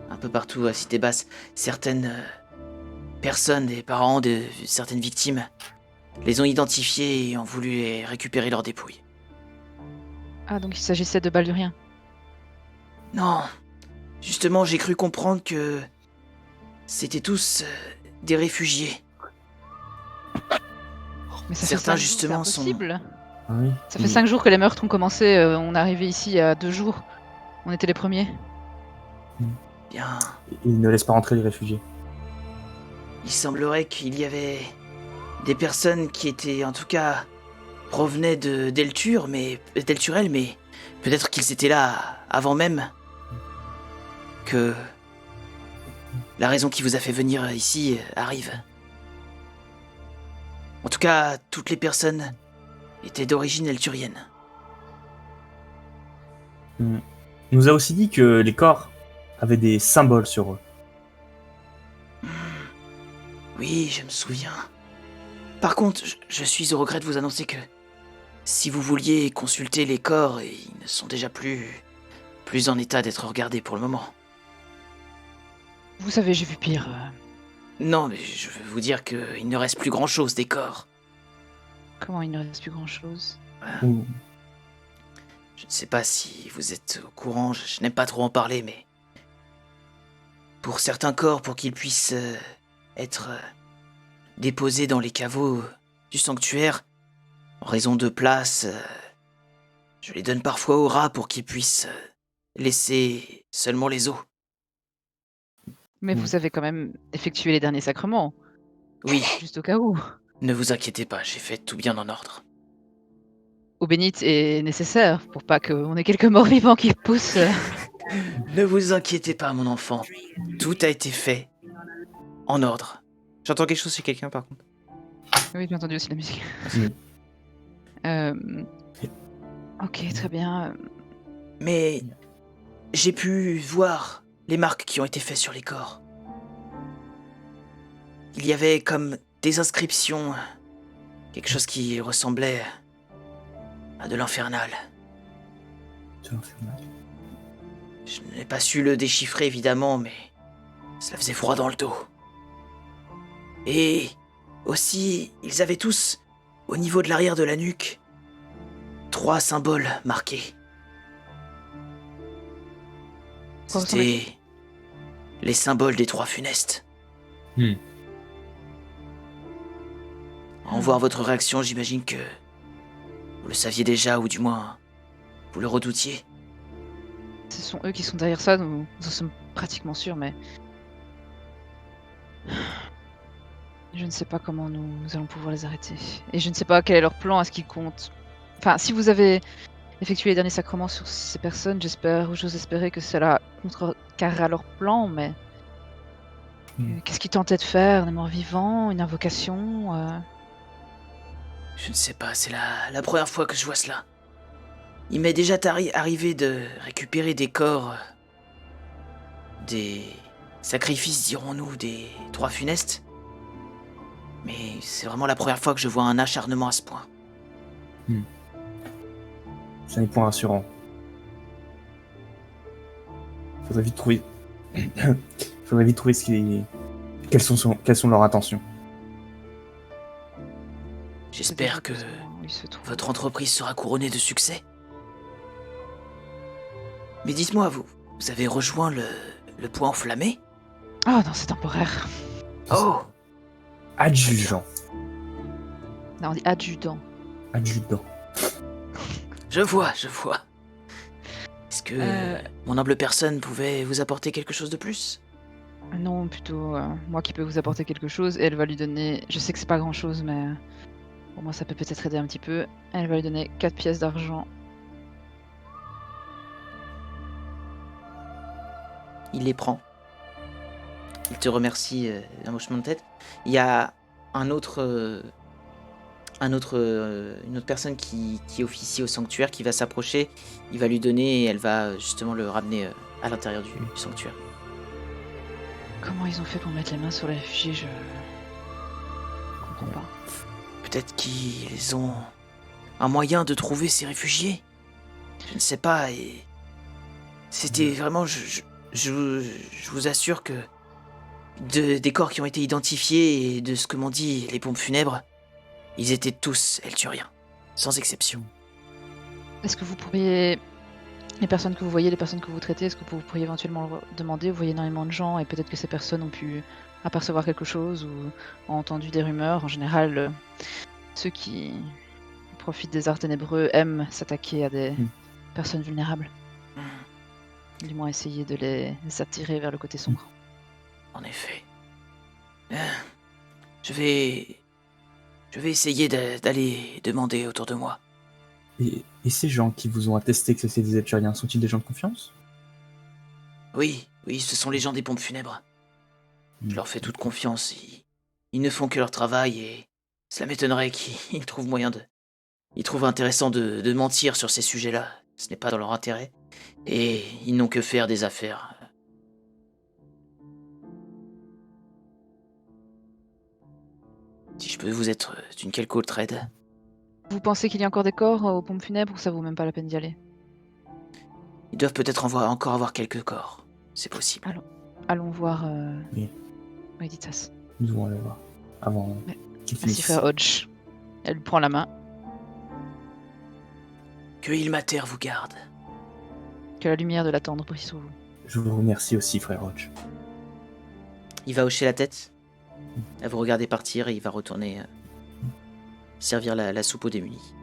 un peu partout à Cité Basse. Certaines personnes, des parents de certaines victimes, les ont identifiés et ont voulu récupérer leurs dépouilles. Ah, donc il s'agissait de Baldurien. Non, justement, j'ai cru comprendre que c'était tous des réfugiés. Mais ça Certains, fait 5 jours, justement, c'est sont- impossible. Ah oui. Ça fait 5 jours que les meurtres ont commencé, on est arrivé ici il y a 2 jours. On était les premiers. Bien, Ils ne laissent pas rentrer les réfugiés. il semblerait qu'il y avait des personnes qui étaient, en tout cas, provenaient d'Elturel, mais peut-être qu'ils étaient là avant même que la raison qui vous a fait venir ici arrive. En tout cas, toutes les personnes étaient d'origine elturienne. On nous a aussi dit que les corps avaient des symboles sur eux. Oui, je me souviens. Par contre, je suis au regret de vous annoncer que si vous vouliez consulter les corps, ils ne sont déjà plus en état d'être regardés pour le moment. Vous savez, j'ai vu pire. Non, mais je veux vous dire qu'il ne reste plus grand-chose des corps. Comment il ne reste plus grand-chose? Ou- Je ne sais pas si vous êtes au courant, je n'aime pas trop en parler, mais pour certains corps, pour qu'ils puissent être déposés dans les caveaux du sanctuaire, en raison de place, je les donne parfois aux rats pour qu'ils puissent laisser seulement les os. Mais vous avez quand même effectué les derniers sacrements, Oui, juste au cas où. ne vous inquiétez pas, j'ai fait tout bien en ordre. Eau bénite est nécessaire pour pas qu'on ait quelques morts vivants qui poussent. Ne vous inquiétez pas, mon enfant, tout a été fait en ordre. J'entends quelque chose chez quelqu'un, par contre. Oui, j'ai entendu aussi la musique. Oui. Ok, très bien. Mais j'ai pu voir les marques qui ont été faites sur les corps. Il y avait comme des inscriptions, quelque chose qui ressemblait à de l'infernal. Je n'ai pas su le déchiffrer évidemment, mais cela faisait froid dans le dos. Et aussi, ils avaient tous, au niveau de l'arrière de la nuque, 3 symboles marqués. Quoi C'était les symboles des 3 funestes. En voir votre réaction, j'imagine que vous le saviez déjà, ou du moins, vous le redoutiez. Ce sont eux qui sont derrière ça, nous en sommes pratiquement sûrs, mais... Je ne sais pas comment nous allons pouvoir les arrêter. Et je ne sais pas quel est leur plan, est-ce qu'ils comptent... Enfin, si vous avez effectué les derniers sacrements sur ces personnes, j'espère, ou j'ose espérer que cela contrecarrera leur plan, mais... Qu'est-ce qu'ils tentaient de faire? Des morts vivants? Une invocation? Je ne sais pas, c'est la première fois que je vois cela. Il m'est déjà arrivé de récupérer des corps, des sacrifices, dirons-nous, des trois funestes. Mais c'est vraiment la première fois que je vois un acharnement à ce point. C'est un point rassurant. Faudrait vite trouver. Faudrait vite trouver quelles sont leurs intentions. J'espère que Où ils se trouvent. votre entreprise sera couronnée de succès. Mais dites-moi, vous avez rejoint le point enflammé? Oh non, c'est temporaire. Oh! Adjudant. Non, on dit adjudant. Adjudant. Je vois. Est-ce que mon humble personne pouvait vous apporter quelque chose de plus? Non, plutôt moi qui peux vous apporter quelque chose, et elle va lui donner... Je sais que c'est pas grand-chose, mais pour moi ça peut peut-être aider un petit peu. Elle va lui donner 4 pièces d'argent. Il les prend. Il te remercie d'un hochement de tête. Il y a une autre personne qui officie au sanctuaire qui va s'approcher. Il va lui donner et elle va justement le ramener à l'intérieur du sanctuaire. Comment ils ont fait pour mettre les mains sur les réfugiés, je comprends pas. Peut-être qu'ils ont un moyen de trouver ces réfugiés. Je ne sais pas. Et c'était vraiment... Je vous assure que des corps qui ont été identifiés et de ce que m'ont dit les pompes funèbres, ils étaient tous elturiens, sans exception. Est-ce que vous pourriez... Les personnes que vous voyez, les personnes que vous traitez, est-ce que vous pourriez éventuellement leur demander? Vous voyez énormément de gens et peut-être que ces personnes ont pu apercevoir quelque chose ou ont entendu des rumeurs. En général, ceux qui profitent des arts ténébreux aiment s'attaquer à des personnes vulnérables. Du moins essayer de les attirer vers le côté sombre. En effet. Je vais essayer d'aller demander autour de moi. Et ces gens qui vous ont attesté que c'est des Elturiens, sont-ils des gens de confiance? Oui, ce sont les gens des pompes funèbres. Je leur fais toute confiance. Ils ne font que leur travail et cela m'étonnerait qu'ils trouvent moyen de... Ils trouvent intéressant de mentir sur ces sujets-là. Ce n'est pas dans leur intérêt. Et ils n'ont que faire des affaires. Si je peux vous être d'une quelque autre aide. Vous pensez qu'il y a encore des corps aux pompes funèbres ou ça vaut même pas la peine d'y aller? Ils doivent peut-être encore avoir quelques corps. C'est possible. Allons voir Oui. Meditas. Nous devons aller voir. Avant qu'il Merci finisse. frère Hodge. Elle lui prend la main. Que Ilmater vous garde. Que la lumière de la tendre brille sur vous. Je vous remercie aussi, frère Hodge. Il va hocher la tête. Elle vous regarder partir et il va retourner servir la soupe aux démunis.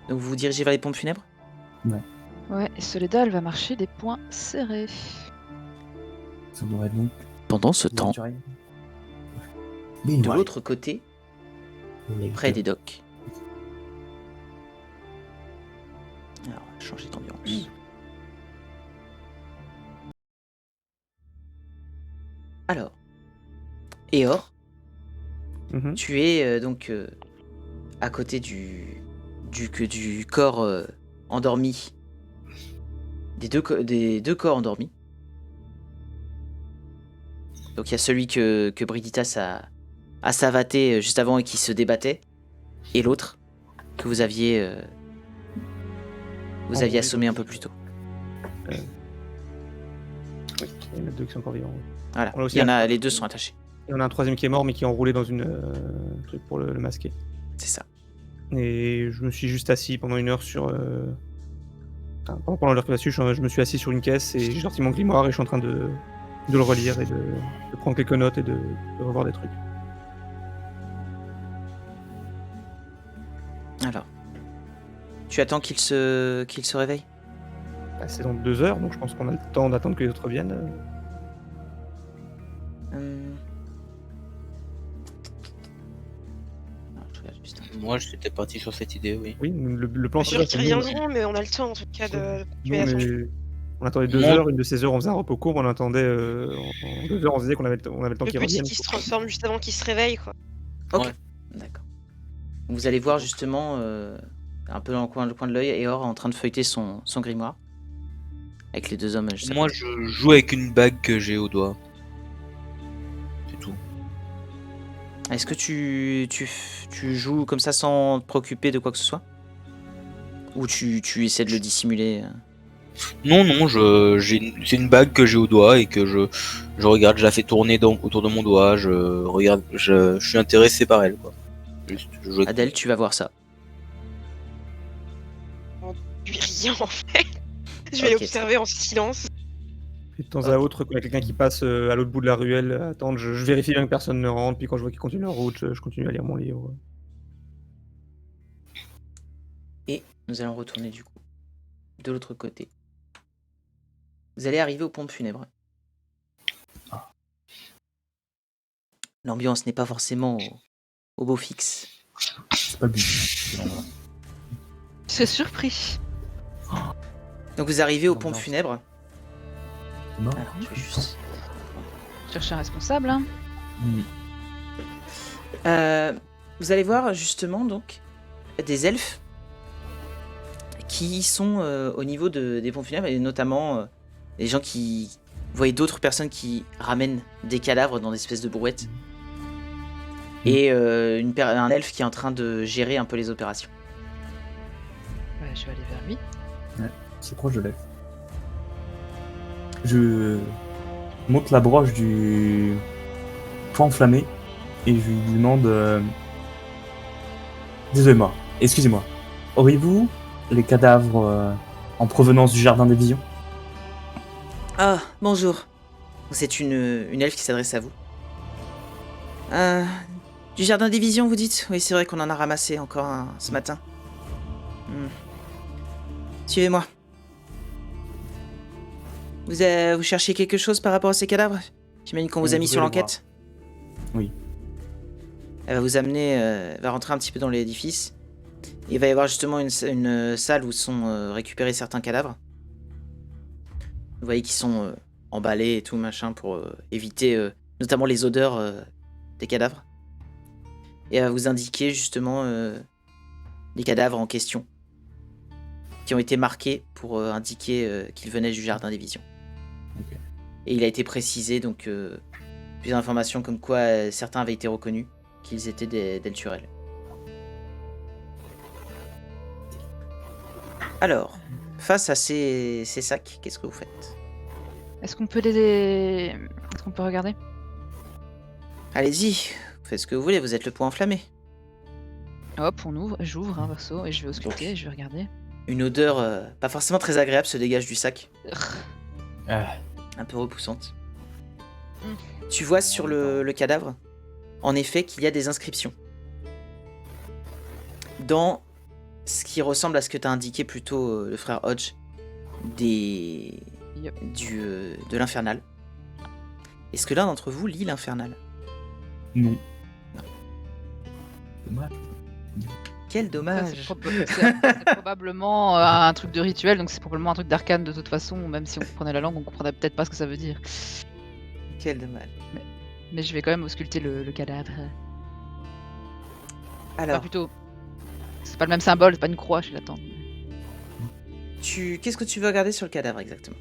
Donc vous vous dirigez vers les pompes funèbres? Ouais, et Soledad, elle va marcher des poings serrés. Ça devrait donc... Pendant ce temps, Mais de ouais. l'autre côté, près des docks. Alors, on va changer d'ambiance. Alors, Eor, Mhm. tu es donc à côté du corps endormi. Des deux corps endormis. Donc il y a celui que Brigitas a savaté juste avant et qui se débattait. Et l'autre que vous aviez assommé un peu plus tôt. Oui, il y en a deux qui sont encore vivants. Oui. Voilà, On a aussi les deux sont attachés. Il y en a un troisième qui est mort, mais qui est enroulé dans une truc pour le masquer. C'est ça. Et je me suis juste assis pendant une heure sur... pendant l'heure qui va suivre, je me suis assis sur une caisse et j'ai sorti mon grimoire et je suis en train de le relire et de prendre quelques notes et de revoir des trucs. Alors, tu attends qu'il se réveille? Bah, c'est dans 2 heures, donc je pense qu'on a le temps d'attendre que les autres viennent. Je regarde juste un peu. Moi, j'étais parti sur cette idée, oui. Oui, le plan Bien sûr qu'ils reviendront, mais on a le temps en tout cas de tuer la songe. On attendait 2 Non. heures, une de ces heures on faisait un repos court, on attendait en 2 heures on se disait qu'on avait le temps Le qu'ils but c'est reviennent. qu'il se transforme juste avant qu'il se réveille quoi. Ok. Ouais. D'accord. Vous allez voir justement, un peu dans le coin de l'œil, Eor en train de feuilleter son grimoire. Avec les deux hommes juste à Moi, côté. je joue avec une bague que j'ai au doigt. C'est tout. Est-ce que tu joues comme ça sans te préoccuper de quoi que ce soit? Ou tu essaies de le dissimuler? Non, c'est une bague que j'ai au doigt et que je regarde, je la fais tourner autour de mon doigt, je regarde, je suis intéressé par elle, quoi. Juste, je joue avec- Adèle, tu vas voir ça. Je lui rien en fait. Je vais Ok. l'observer en silence. Et de temps à autre, quand il y a quelqu'un qui passe à l'autre bout de la ruelle, attendre, je vérifie bien que personne ne rentre, puis quand je vois qu'ils continuent leur route, je continue à lire mon livre. Et nous allons retourner du coup de l'autre côté. Vous allez arriver aux pompes funèbres. L'ambiance n'est pas forcément au beau fixe. C'est pas le but. C'est l'endroit. C'est surpris. Donc vous arrivez aux L'ambiance. pompes funèbres. C'est mort. Alors, je vais juste... Chercher un responsable. Hein. Vous allez voir justement donc des elfes qui sont au niveau des pompes funèbres et notamment des gens qui voient d'autres personnes qui ramènent des cadavres dans des espèces de brouettes et un elfe qui est en train de gérer un peu les opérations. Ouais, je vais aller vers lui. C'est proche de l'elfe. Je monte la broche du point enflammé et je lui demande désolé-moi, excusez-moi. Auriez-vous les cadavres en provenance du jardin des visions? Ah, bonjour. C'est une elfe qui s'adresse à vous. Du jardin des visions, vous dites? Oui, c'est vrai qu'on en a ramassé encore un ce matin. Suivez-moi. Vous cherchez quelque chose par rapport à ces cadavres? J'imagine qu'on vous a mis Vous sur pouvez les l'enquête. Oui. Elle va vous amener, elle va rentrer un petit peu dans l'édifice. Il va y avoir justement une salle où sont récupérés certains cadavres. Vous voyez qu'ils sont emballés et tout machin pour éviter notamment les odeurs des cadavres. Et elle va vous indiquer justement les cadavres en question qui ont été marqués pour indiquer qu'ils venaient du jardin des visions. Ok. Et il a été précisé donc plusieurs informations comme quoi certains avaient été reconnus qu'ils étaient des Elturel. Alors, face à ces sacs, qu'est-ce que vous faites? Est-ce qu'on peut les... Est-ce qu'on peut regarder? Allez-y, vous faites ce que vous voulez, vous êtes le point enflammé. Hop, on ouvre, j'ouvre un perso et je vais ausculter et je vais regarder. Une odeur pas forcément très agréable se dégage du sac, Ah. un peu repoussante. Tu vois sur le cadavre, en effet, qu'il y a des inscriptions. Dans ce qui ressemble à ce que t'as indiqué plutôt le frère Hodge, Yep. de l'Infernal. Est-ce que l'un d'entre vous lit l'Infernal? Non. Dommage. Quel Ça, dommage! c'est probablement un truc de rituel, donc c'est probablement un truc d'arcane de toute façon, même si on comprenait la langue, on comprendrait peut-être pas ce que ça veut dire. Quel dommage. Mais je vais quand même ausculter le cadavre. Enfin, Alors, plutôt, c'est pas le même symbole, c'est pas une croix chez la tante. qu'est-ce que tu veux regarder sur le cadavre exactement?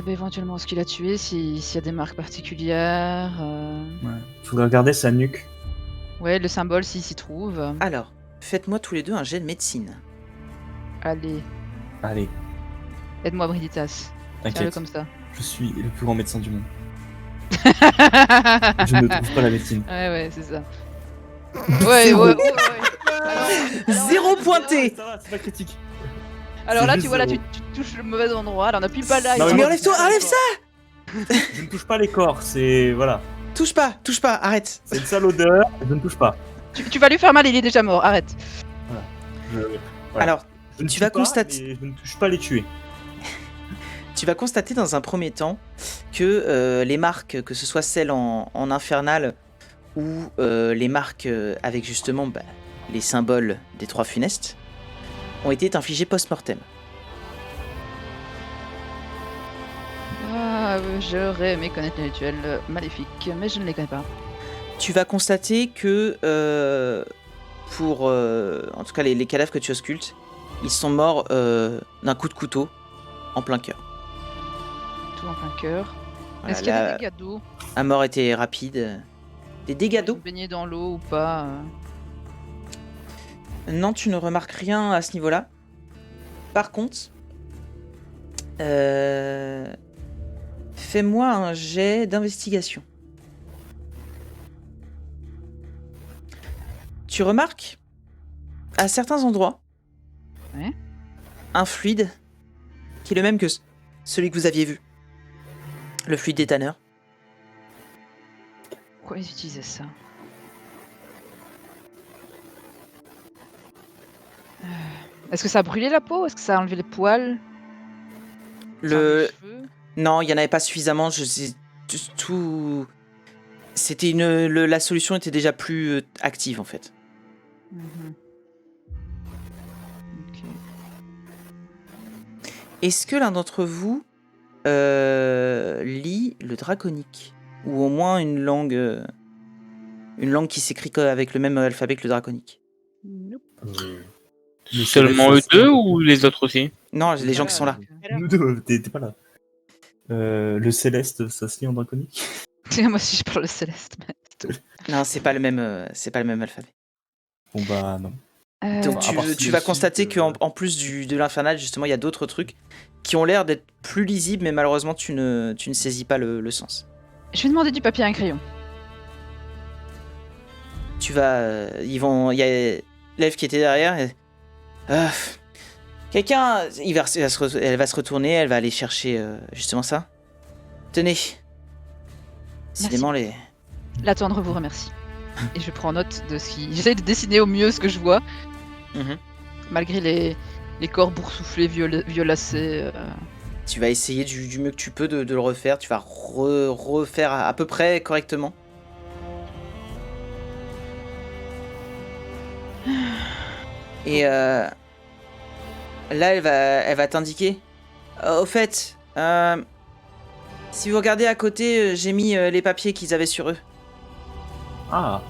Éventuellement ce qu'il a tué, s'il y a des marques particulières. Ouais. Faudrait regarder sa nuque. Ouais, le symbole s'il s'y trouve. Alors, faites-moi tous les deux un jet de médecine. Allez, Allez, aide-moi Briditas. Tiens-le t'inquiète. comme ça. Je suis le plus grand médecin du monde. Ouais, Je ne trouve pas la médecine. ouais, c'est ça. Ouais. Alors, 0 pointé! Ça va, c'est pas critique. alors C'est là, juste tu vois, là, zéro. tu touches le mauvais endroit. Alors, n'appuie pas là. Non, il Mais va- moi, enlève-toi, enlève ça! Je ne touche pas les corps, c'est. Voilà. Touche pas, arrête! C'est une sale odeur, je ne touche pas. Tu vas lui faire mal, il est déjà mort. Arrête. Je, voilà. Alors, Je ne tu tue vas pas, constater- mais je ne touche pas les tuer. tu vas constater dans un premier temps que les marques, que ce soit celles en infernal ou les marques avec justement les symboles des 3 funestes, ont été infligées post-mortem. Ah, j'aurais aimé connaître les rituels maléfiques, mais je ne les connais pas. Tu vas constater que pour en tout cas les cadavres que tu auscultes, ils sont morts d'un coup de couteau en plein cœur. Tout en plein cœur. Voilà, Est-ce qu'il y a la- des dégâts d'eau? La mort était rapide. Des dégâts d'eau? Baigner dans l'eau ou pas? Non, tu ne remarques rien à ce niveau-là. Par contre, fais-moi un jet d'investigation. Tu remarques, à certains endroits, Ouais. un fluide qui est le même que celui que vous aviez vu. Le fluide des tanneurs. Pourquoi ils utilisaient ça? Est-ce que ça a brûlé la peau? Est-ce que ça a enlevé les poils? Ça a enlevé les cheveux? Non, il n'y en avait pas suffisamment. Je sais tout. C'était la solution était déjà plus active en fait. Mhm. Ok. Est-ce que l'un d'entre vous lit le draconique ou au moins une langue qui s'écrit avec le même alphabet que le draconique? Nope. Le Seulement eux Céleste, deux ou les autres aussi? Non, les gens qui sont là. Nous deux, t'es pas là. Le Céleste, ça se lit en draconique? Moi aussi je parle le céleste, mais c'est tout. Non, c'est pas le même alphabet. Bon bah non. Donc à part tu vas celui-ci, constater qu'en plus de l'infernal, justement, il y a d'autres trucs qui ont l'air d'être plus lisibles, mais malheureusement, tu ne saisis pas le sens. Je vais demander du papier et un crayon. Tu vas... il y a l'elfe qui était derrière. Et, quelqu'un... elle va se retourner, elle va aller chercher justement ça. Tenez. Décidément, les... La tendre vous remercie. Et je prends note de ce qui... J'essaie de dessiner au mieux ce que je vois, Mhm. malgré les corps boursouflés, violacés. Tu vas essayer du mieux que tu peux de le refaire. Tu vas refaire à peu près correctement. Et là, elle va t'indiquer. Au fait, si vous regardez à côté, j'ai mis les papiers qu'ils avaient sur eux. Ah,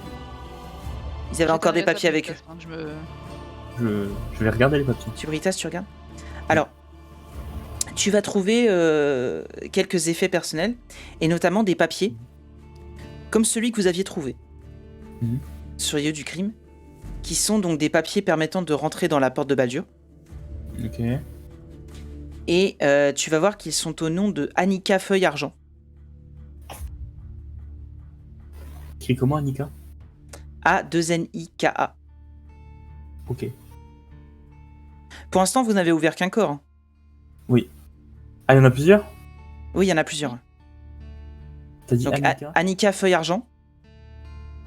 Ils avaient encore des papiers avec eux. je vais regarder les papiers. Tu britasses, tu regardes. Alors, tu vas trouver quelques effets personnels, et notamment des papiers, comme celui que vous aviez trouvé Mhm. sur les lieux du crime, qui sont donc des papiers permettant de rentrer dans la porte de Baldur. Ok. Et tu vas voir qu'ils sont au nom de Annika Feuille Argent. Écrit comment, Annika? A-2-N-I-K-A. Ok. Pour l'instant, vous n'avez ouvert qu'un corps. Hein. Ah, il y en a plusieurs? Oui, il y en a plusieurs. T'as dit Donc, Annika? Annika Feuille Argent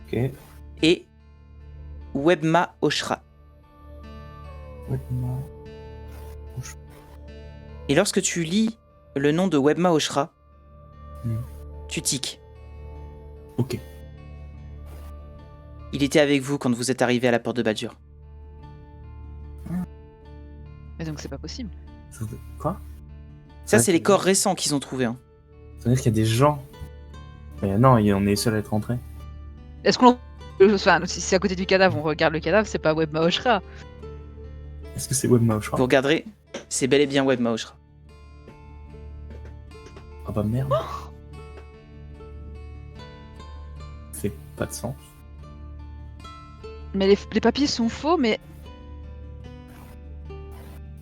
Ok. et Webma Oshra. Ouais, non. Et lorsque tu lis le nom de Webma Oshra, tu tiques. Ok. Il était avec vous quand vous êtes arrivé à la porte de Baldur. Mais donc c'est pas possible. Quoi? Ça, Ouais, c'est les corps récents qu'ils ont trouvés. Hein. Ça veut dire qu'il y a des gens. Mais non, on est seul à être rentré. Est-ce qu'on... Enfin, si c'est à côté du cadavre, on regarde le cadavre, c'est pas Webma Oshra. Est-ce que c'est Webma, je Vous crois? regarderez, c'est bel et bien Webma Oshra. Ah bah merde. C'est pas de sens. Mais les papiers sont faux, mais...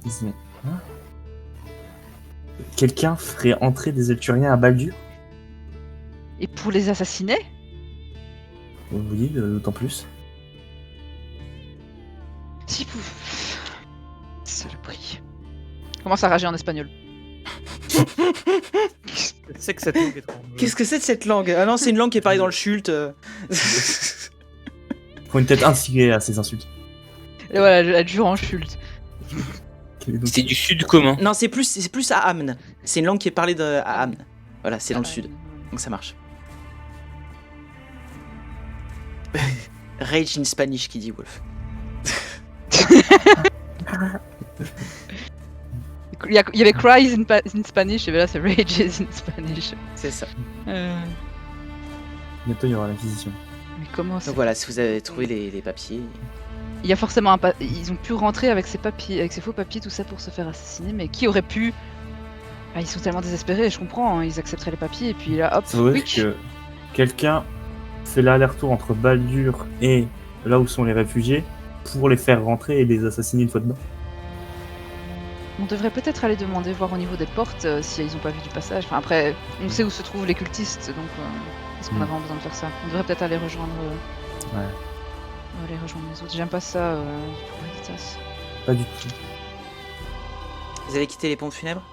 Ils ont... Hein? Quelqu'un ferait entrer des Elturiens à Baldur? Et pour les assassiner? Oui, d'autant plus. Si vous... Saloperie. Commence à rager en espagnol. C'est que cette langue étrange. Qu'est-ce que c'est de cette langue? Ah non, c'est une langue qui est pareille dans le Chult. Faut une tête inspirée à ces insultes. Et voilà, elle jure en chute. Quel est donc- C'est du sud commun. Non, c'est plus à Amn. C'est une langue qui est parlée à Amn. Voilà, c'est dans le Ah, sud. Donc ça marche. Rage in Spanish qui dit Wolf. Il y avait Cries in Spanish, et là c'est Rages in Spanish. C'est ça. Bientôt, il y aura l'inquisition. Mais comment ça? Donc voilà, si vous avez trouvé les papiers. Il y a forcément ils ont pu rentrer avec ces papiers, avec ces faux papiers, tout ça pour se faire assassiner, mais qui aurait pu? Ils sont tellement désespérés, je comprends, hein, ils accepteraient les papiers et puis là hop, Ça veut dire quick. que quelqu'un fait l'aller-retour entre Baldur et là où sont les réfugiés pour les faire rentrer et les assassiner une fois dedans. On devrait peut-être aller demander voir au niveau des portes si ils ont pas vu du passage. Enfin après, on sait où se trouvent les cultistes, donc est-ce qu'on a vraiment besoin de faire ça? On devrait peut-être aller rejoindre. Ouais. Aller rejoindre les autres. J'aime pas ça pour Editas. Pas du tout. Vous allez quitter les pompes funèbres?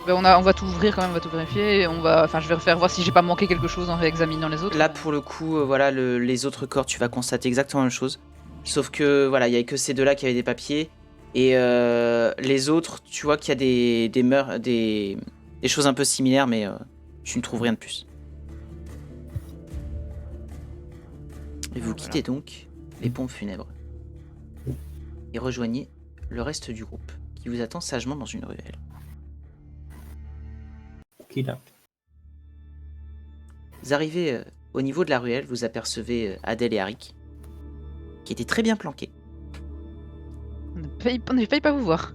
Ben, on va tout ouvrir quand même, on va tout vérifier. Je vais refaire voir si j'ai pas manqué quelque chose en réexaminant les autres. Là, pour le coup, voilà, les autres corps, tu vas constater exactement la même chose. Sauf que, voilà, il y a que ces deux-là qui avaient des papiers. Et les autres, tu vois qu'il y a des choses un peu similaires, mais tu ne trouves rien de plus. Et vous quittez donc les pompes funèbres. Et rejoignez le reste du groupe, qui vous attend sagement dans une ruelle. Ok, là. Vous arrivez au niveau de la ruelle, vous apercevez Adèle et Arik, qui étaient très bien planqués. On a failli pas vous voir.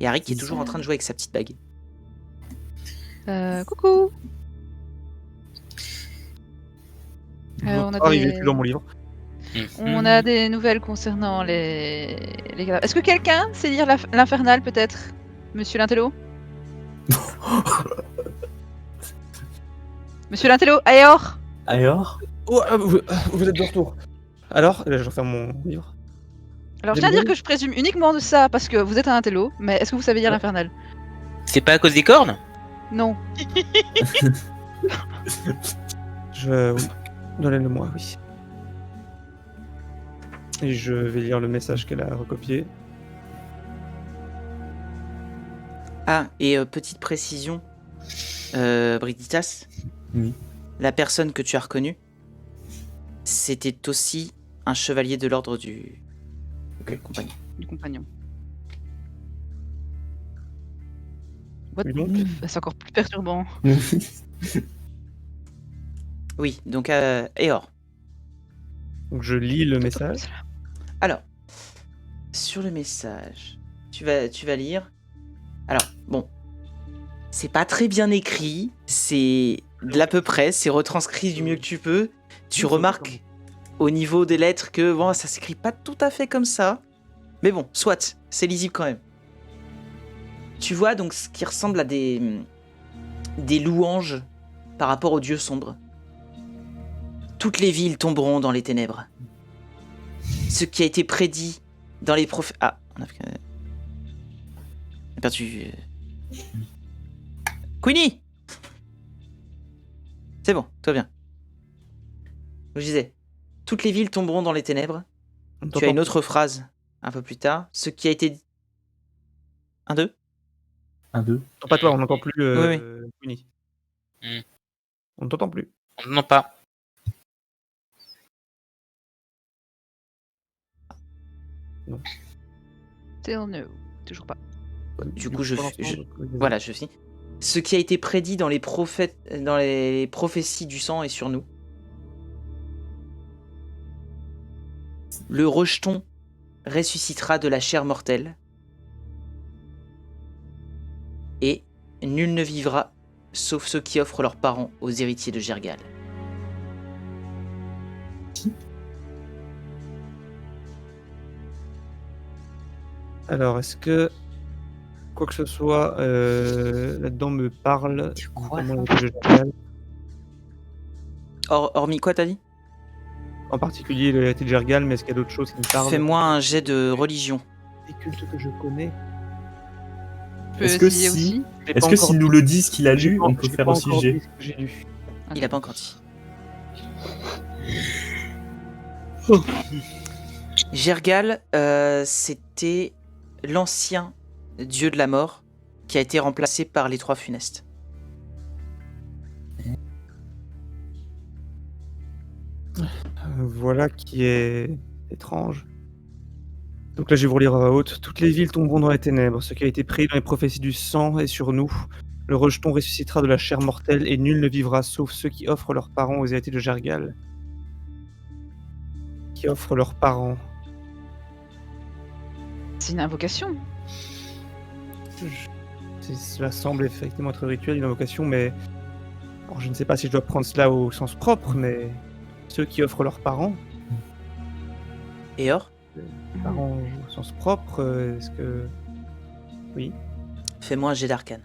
Et Arik qui est toujours en train de jouer avec sa petite bague. Coucou. On a Il est des... plus dans mon livre. On a des nouvelles concernant les cadavres. Est-ce que quelqu'un sait lire l'infernal peut-être? Monsieur Lintello? Monsieur Lintello, Aéor? Alors Oh, vous êtes de retour. Alors, là, je referme mon livre. Alors je tiens à dire que je présume uniquement de ça parce que vous êtes un intello, mais est-ce que vous savez lire l'infernal? C'est pas à cause des cornes? Non. Oui. Donnez-le-moi, oui. Et je vais lire le message qu'elle a recopié. Ah, et petite précision, Brigitas, Oui. la personne que tu as reconnue, c'était aussi un chevalier de l'ordre du compagnon. Du compagnon. Oui, donc. C'est encore plus perturbant. Oui, donc Eor. Donc je lis le message. Alors, sur le message, tu vas lire. Alors, bon, c'est pas très bien écrit, c'est de l'à peu près, c'est retranscrit du mieux que tu peux. Tu remarques au niveau des lettres que bon, ça s'écrit pas tout à fait comme ça. Mais bon, soit, c'est lisible quand même. Tu vois donc ce qui ressemble à des louanges par rapport aux dieux sombres. Toutes les villes tomberont dans les ténèbres. Ce qui a été prédit dans les prophètes... Ah, on a perdu... Queenie! C'est bon, tout va bien. Je disais, toutes les villes tomberont dans les ténèbres. Tu as une autre phrase un peu plus tard. Ce qui a été dit... 1, 2. 1, 2. Pas toi, on n'entend plus Oui. Winnie. Hmm. On ne t'entend plus. Non, pas. Still no. Toujours pas. Du coup, je finis. Voilà, je finis. Ce qui a été prédit dans les prophéties du sang est sur nous. Le rejeton ressuscitera de la chair mortelle. Et nul ne vivra, sauf ceux qui offrent leurs parents aux héritiers de Jergal. Alors, est-ce que quoi que ce soit là-dedans me parle notamment le jeu de Jergal, Hormis quoi, t'as dit? en particulier le de Jergal, mais est-ce qu'il y a d'autres choses qui me parlent? Fais-moi un jet de religion. Des cultes que je connais. Je peux Est-ce que essayer si- aussi. Est-ce que s'il nous le dit ce qu'il a lu, on peut faire aussi le jet? J'ai lu. Il a pas encore dit. Jergal, c'était l'ancien dieu de la mort qui a été remplacé par les trois funestes. Voilà qui est étrange. Donc là, je vais vous relire à voix haute. Toutes les villes tomberont dans les ténèbres. Ce qui a été pris dans les prophéties du sang est sur nous. Le rejeton ressuscitera de la chair mortelle et nul ne vivra sauf ceux qui offrent leurs parents aux héritiers de Jergal. Qui offrent leurs parents. C'est une invocation. Cela semble effectivement être rituel, une invocation, mais... Alors, je ne sais pas si je dois prendre cela au sens propre, mais... Ceux qui offrent leurs parents, Eor, parents au sens propre, est-ce que... Oui. fais-moi un jet d'arcane.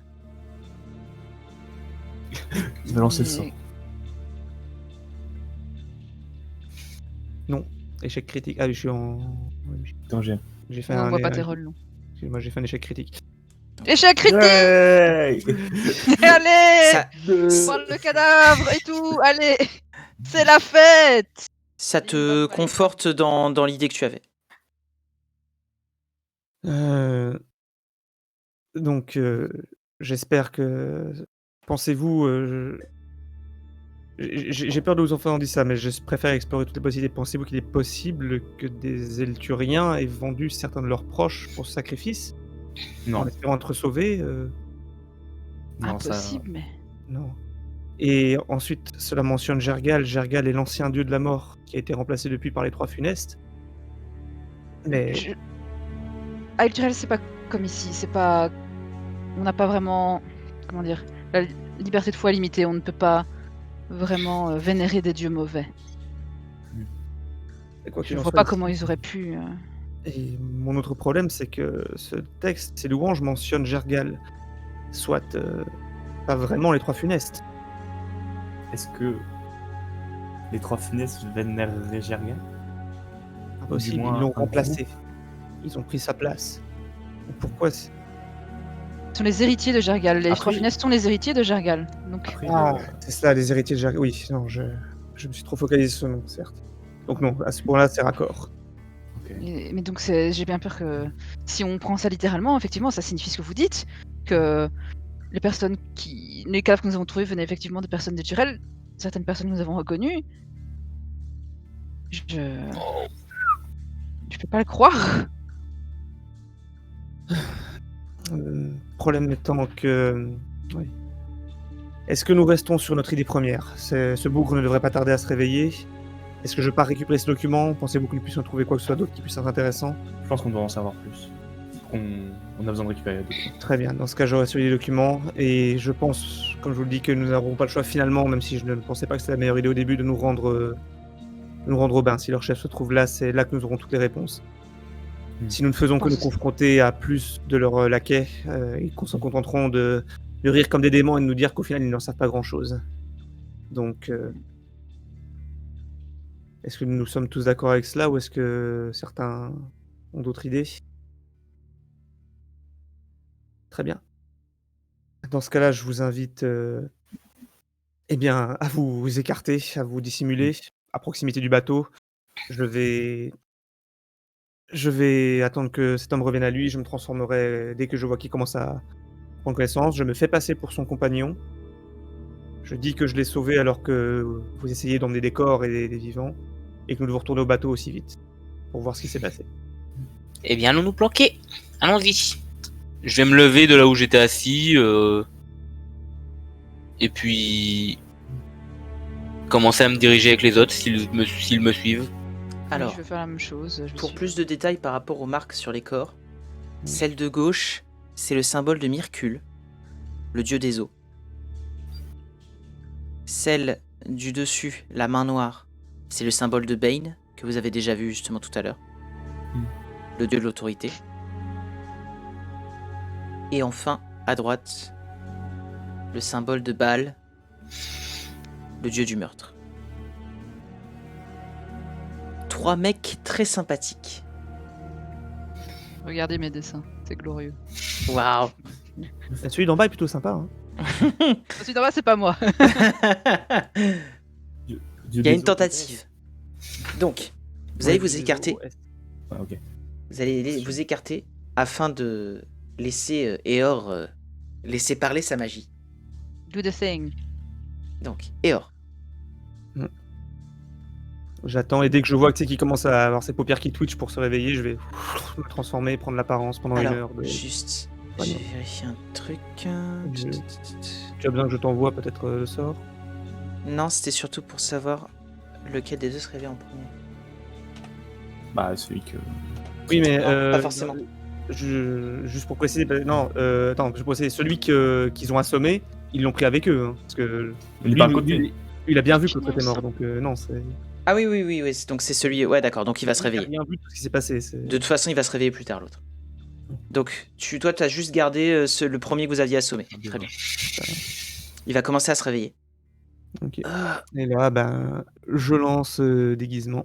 Il va lancer le sort. Non. Échec critique. Ah oui, je suis en... Oui, Danger. j'ai fait On un... voit pas tes rôles, non. Excuse-moi, j'ai fait un échec critique. Échec critique. Ouais. Allez, Ça, prends le cadavre et tout. Allez, c'est la fête. ça te conforte dans l'idée que tu avais. Donc, j'espère que... Pensez-vous... J'ai peur de vous en faire dire ça, mais je préfère explorer toutes les possibilités. Pensez-vous qu'il est possible que des Elturiens aient vendu certains de leurs proches pour ce sacrifice Non, en espérant être sauvés non, ça... Impossible, mais. Non. Et ensuite, cela mentionne Jergal. Jergal est l'ancien dieu de la mort qui a été remplacé depuis par les trois funestes. Mais À Elturel, c'est pas comme ici. C'est pas. On n'a pas vraiment. Comment dire. La liberté de foi est limitée. On ne peut pas vraiment vénérer des dieux mauvais. quoi Je qu'il ne en vois soit, pas comment ils auraient pu. Et mon autre problème, c'est que ce texte, ces louanges mentionnent Jergal, soit pas vraiment les trois funestes. Est-ce que les trois funestes vénéreraient Jergal? Impossible, Du moins, ils l'ont un remplacé. Ils ont pris sa place. Donc pourquoi Ce sont les héritiers de Jergal. Les Après- trois funestes sont les héritiers de Jergal. Donc. Après, c'est ça, les héritiers de Jergal. Oui, non, je me suis trop focalisé sur ce nom, certes. Donc non, à ce point-là, c'est raccord. ok. Mais donc j'ai bien peur que si on prend ça littéralement, effectivement, ça signifie ce que vous dites, que les cadavres que nous avons trouvés venaient effectivement de personnes naturelles, certaines personnes que nous avons reconnues. Je peux pas le croire. Problème étant que... oui. Est-ce que nous restons sur notre idée première? Ce bougre ne devrait pas tarder à se réveiller. Est-ce que je pars récupérer ce document? Pensez-vous que nous puissions trouver quoi que ce soit d'autre qui puisse être intéressant? Je pense qu'on doit en savoir plus. On a besoin de récupérer les documents. Très bien, dans ce cas j'aurai suivi les documents et je pense, comme je vous le dis, que nous n'aurons pas le choix finalement, même si je ne pensais pas que c'était la meilleure idée au début, de nous rendre au bain. Si leur chef se trouve là, c'est là que nous aurons toutes les réponses. Si nous ne faisons que nous confronter à plus de leurs laquais, ils s'en contenteront de rire comme des démons et de nous dire qu'au final ils n'en savent pas grand-chose. Donc, est-ce que nous sommes tous d'accord avec cela ou est-ce que certains ont d'autres idées? Très bien. Dans ce cas-là, je vous invite eh bien, à vous écarter, à vous dissimuler à proximité du bateau. Je vais attendre que cet homme revienne à lui. Je me transformerai dès que je vois qu'il commence à prendre connaissance. Je me fais passer pour son compagnon. Je dis que je l'ai sauvé alors que vous essayez d'emmener des corps et des vivants et que nous devons retourner au bateau aussi vite pour voir ce qui s'est passé. Eh bien, allons nous planquer. Allons-y. Je vais me lever de là où j'étais assis. Et puis... commencer à me diriger avec les autres s'ils me suivent. Alors, je vais faire la même chose. je vais pour suivre. plus de détails par rapport aux marques sur les corps, celle de gauche, c'est le symbole de Myrcule, le dieu des eaux. Celle du dessus, la main noire, c'est le symbole de Bane, que vous avez déjà vu justement tout à l'heure. Le dieu de l'autorité. Et enfin, à droite, le symbole de Baal, le dieu du meurtre. 3 mecs très sympathiques. Regardez mes dessins, c'est glorieux. Waouh. Celui d'en bas est plutôt sympa. Hein. Ensuite, en bas, c'est pas moi. Il y a une tentative. Donc, vous allez vous écarter Ah, ok. Vous allez vous écarter afin de laisser Eor laisser parler sa magie. Do the thing. Donc, Eor. J'attends et dès que je vois que, tu sais, qu'il commence à avoir ses paupières qui twitch pour se réveiller, je vais me transformer, prendre l'apparence pendant une heure. Alors, juste, Ouais, j'ai non. vérifié un truc. Tu as besoin que je t'envoie peut-être le sort? Non, c'était surtout pour savoir lequel des deux se réveille en premier. Bah, celui que. Oui, mais Non, pas forcément. juste pour préciser, non, attends, je précise, celui qu'ils ont assommé, ils l'ont pris avec eux, hein, parce que Il est pas à côté. il a bien vu que l'autre était mort, donc non, c'est. Ah oui, donc c'est celui... Ouais, d'accord, donc il va se Il a réveiller. bien vu tout ce qui s'est passé. De toute façon, il va se réveiller plus tard, l'autre. Donc, toi, tu as juste gardé le premier que vous aviez assommé. Très bien. Il va commencer à se réveiller. Ok. Et là, ben, je lance déguisement.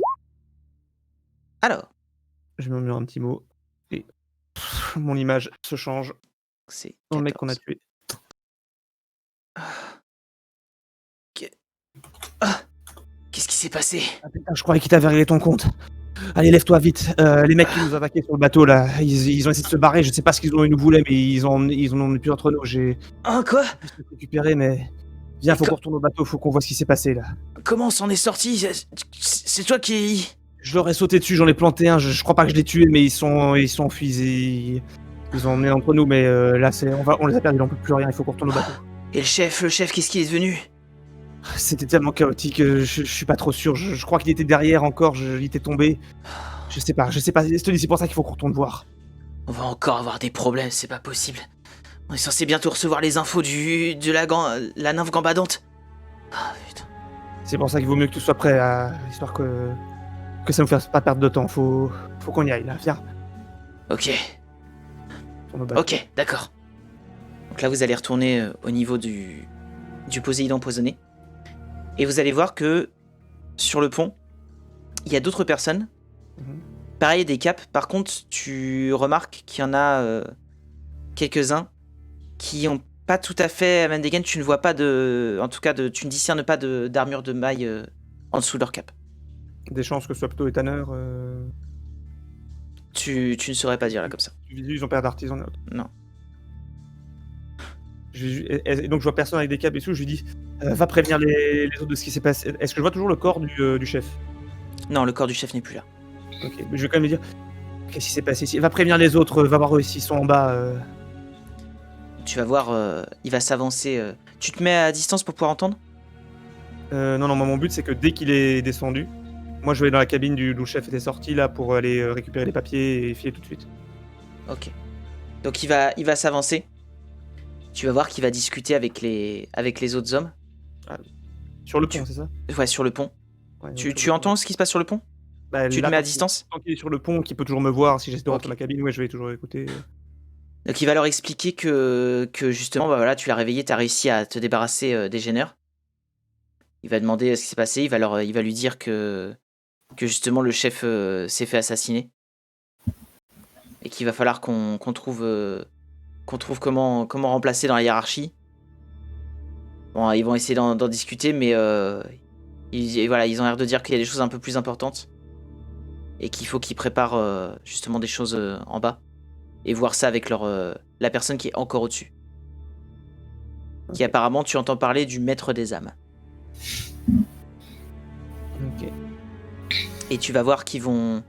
Alors, Je murmure un petit mot et mon image se change c'est dans le mec qu'on a 14. tué. Qu'est-ce qui s'est passé? Ah putain, je croyais qu'il t'avait réglé ton compte. Allez, lève-toi vite. Les mecs qui nous attaquaient sur le bateau là, ils ont essayé de se barrer. Je sais pas ce qu'ils nous voulaient, mais ils en ont plus entre nous. J'ai Quoi? récupéré, mais viens, faut qu'on retourne au bateau, faut qu'on voit ce qui s'est passé là. Comment on s'en est sorti? C'est toi qui... Je leur ai sauté dessus, j'en ai planté un. Je crois pas que je l'ai tué, mais ils sont enfuis. Ils ont emmené entre nous, mais là, on les a perdus, on peut plus rien. Il faut qu'on retourne au bateau. Et le chef, qu'est-ce qu'il est devenu? C'était tellement chaotique, je suis pas trop sûr. Je crois qu'il était derrière encore, il était tombé. Je sais pas. Je te dis, c'est pour ça qu'il faut qu'on retourne voir. On va encore avoir des problèmes, c'est pas possible. On est censé bientôt recevoir les infos de la nymphe gambadante. Ah putain. C'est pour ça qu'il vaut mieux que tu sois prêt, histoire que ça nous fasse pas perdre de temps. Faut qu'on y aille là, viens. Ok, Retourne au bateau. ok, d'accord. Donc là, vous allez retourner au niveau du Poséidon empoisonné. Et vous allez voir que sur le pont, il y a d'autres personnes. Mhm. Pareil, des capes. Par contre, tu remarques qu'il y en a quelques-uns qui ont pas tout à fait la même dégaine. Tu ne vois pas de... En tout cas, tu ne discernes pas d'armure de maille en dessous de leur cape. Des chances que ce soit plutôt étonneur. Tu ne saurais pas dire là comme ça. Ils ont peur d'artisan. Non. Et donc je vois personne avec des capes et tout. Je lui dis, va prévenir les autres de ce qui s'est passé. Est-ce que je vois toujours le corps du chef? Non, le corps du chef n'est plus là. Ok, mais je vais quand même lui dire, qu'est-ce qui s'est passé ici? Va prévenir les autres, va voir eux s'ils sont en bas. Tu vas voir, il va s'avancer. Tu te mets à distance pour pouvoir entendre? Non, moi mon but c'est que dès qu'il est descendu, moi je vais aller dans la cabine d'où le chef était sorti là pour aller récupérer les papiers et filer tout de suite. Ok. Donc il va s'avancer. Tu vas voir qu'il va discuter avec les autres hommes. Sur le pont, c'est ça? Ouais, sur le pont. Ouais, Tu sur le entends ce qui se passe sur le pont? pont. Bah, Tu te là, mets à tant distance? Tant qu'il est sur le pont, qu'il peut toujours me voir si j'essaie de rentrer Ok. dans la cabine, ouais, je vais toujours écouter. Donc il va leur expliquer que justement, bah voilà, tu l'as réveillé, t'as réussi à te débarrasser des gêneurs. Il va demander ce qui s'est passé, il va lui dire que justement le chef s'est fait assassiner. Et qu'il va falloir qu'on trouve comment remplacer dans la hiérarchie. Bon, ils vont essayer d'en discuter, mais ils ont l'air de dire qu'il y a des choses un peu plus importantes. Et qu'il faut qu'ils préparent justement des choses en bas. Et voir ça avec la personne qui est encore au-dessus. Qui apparemment, tu entends parler du maître des âmes. Ok. Et tu vas voir qu'ils vont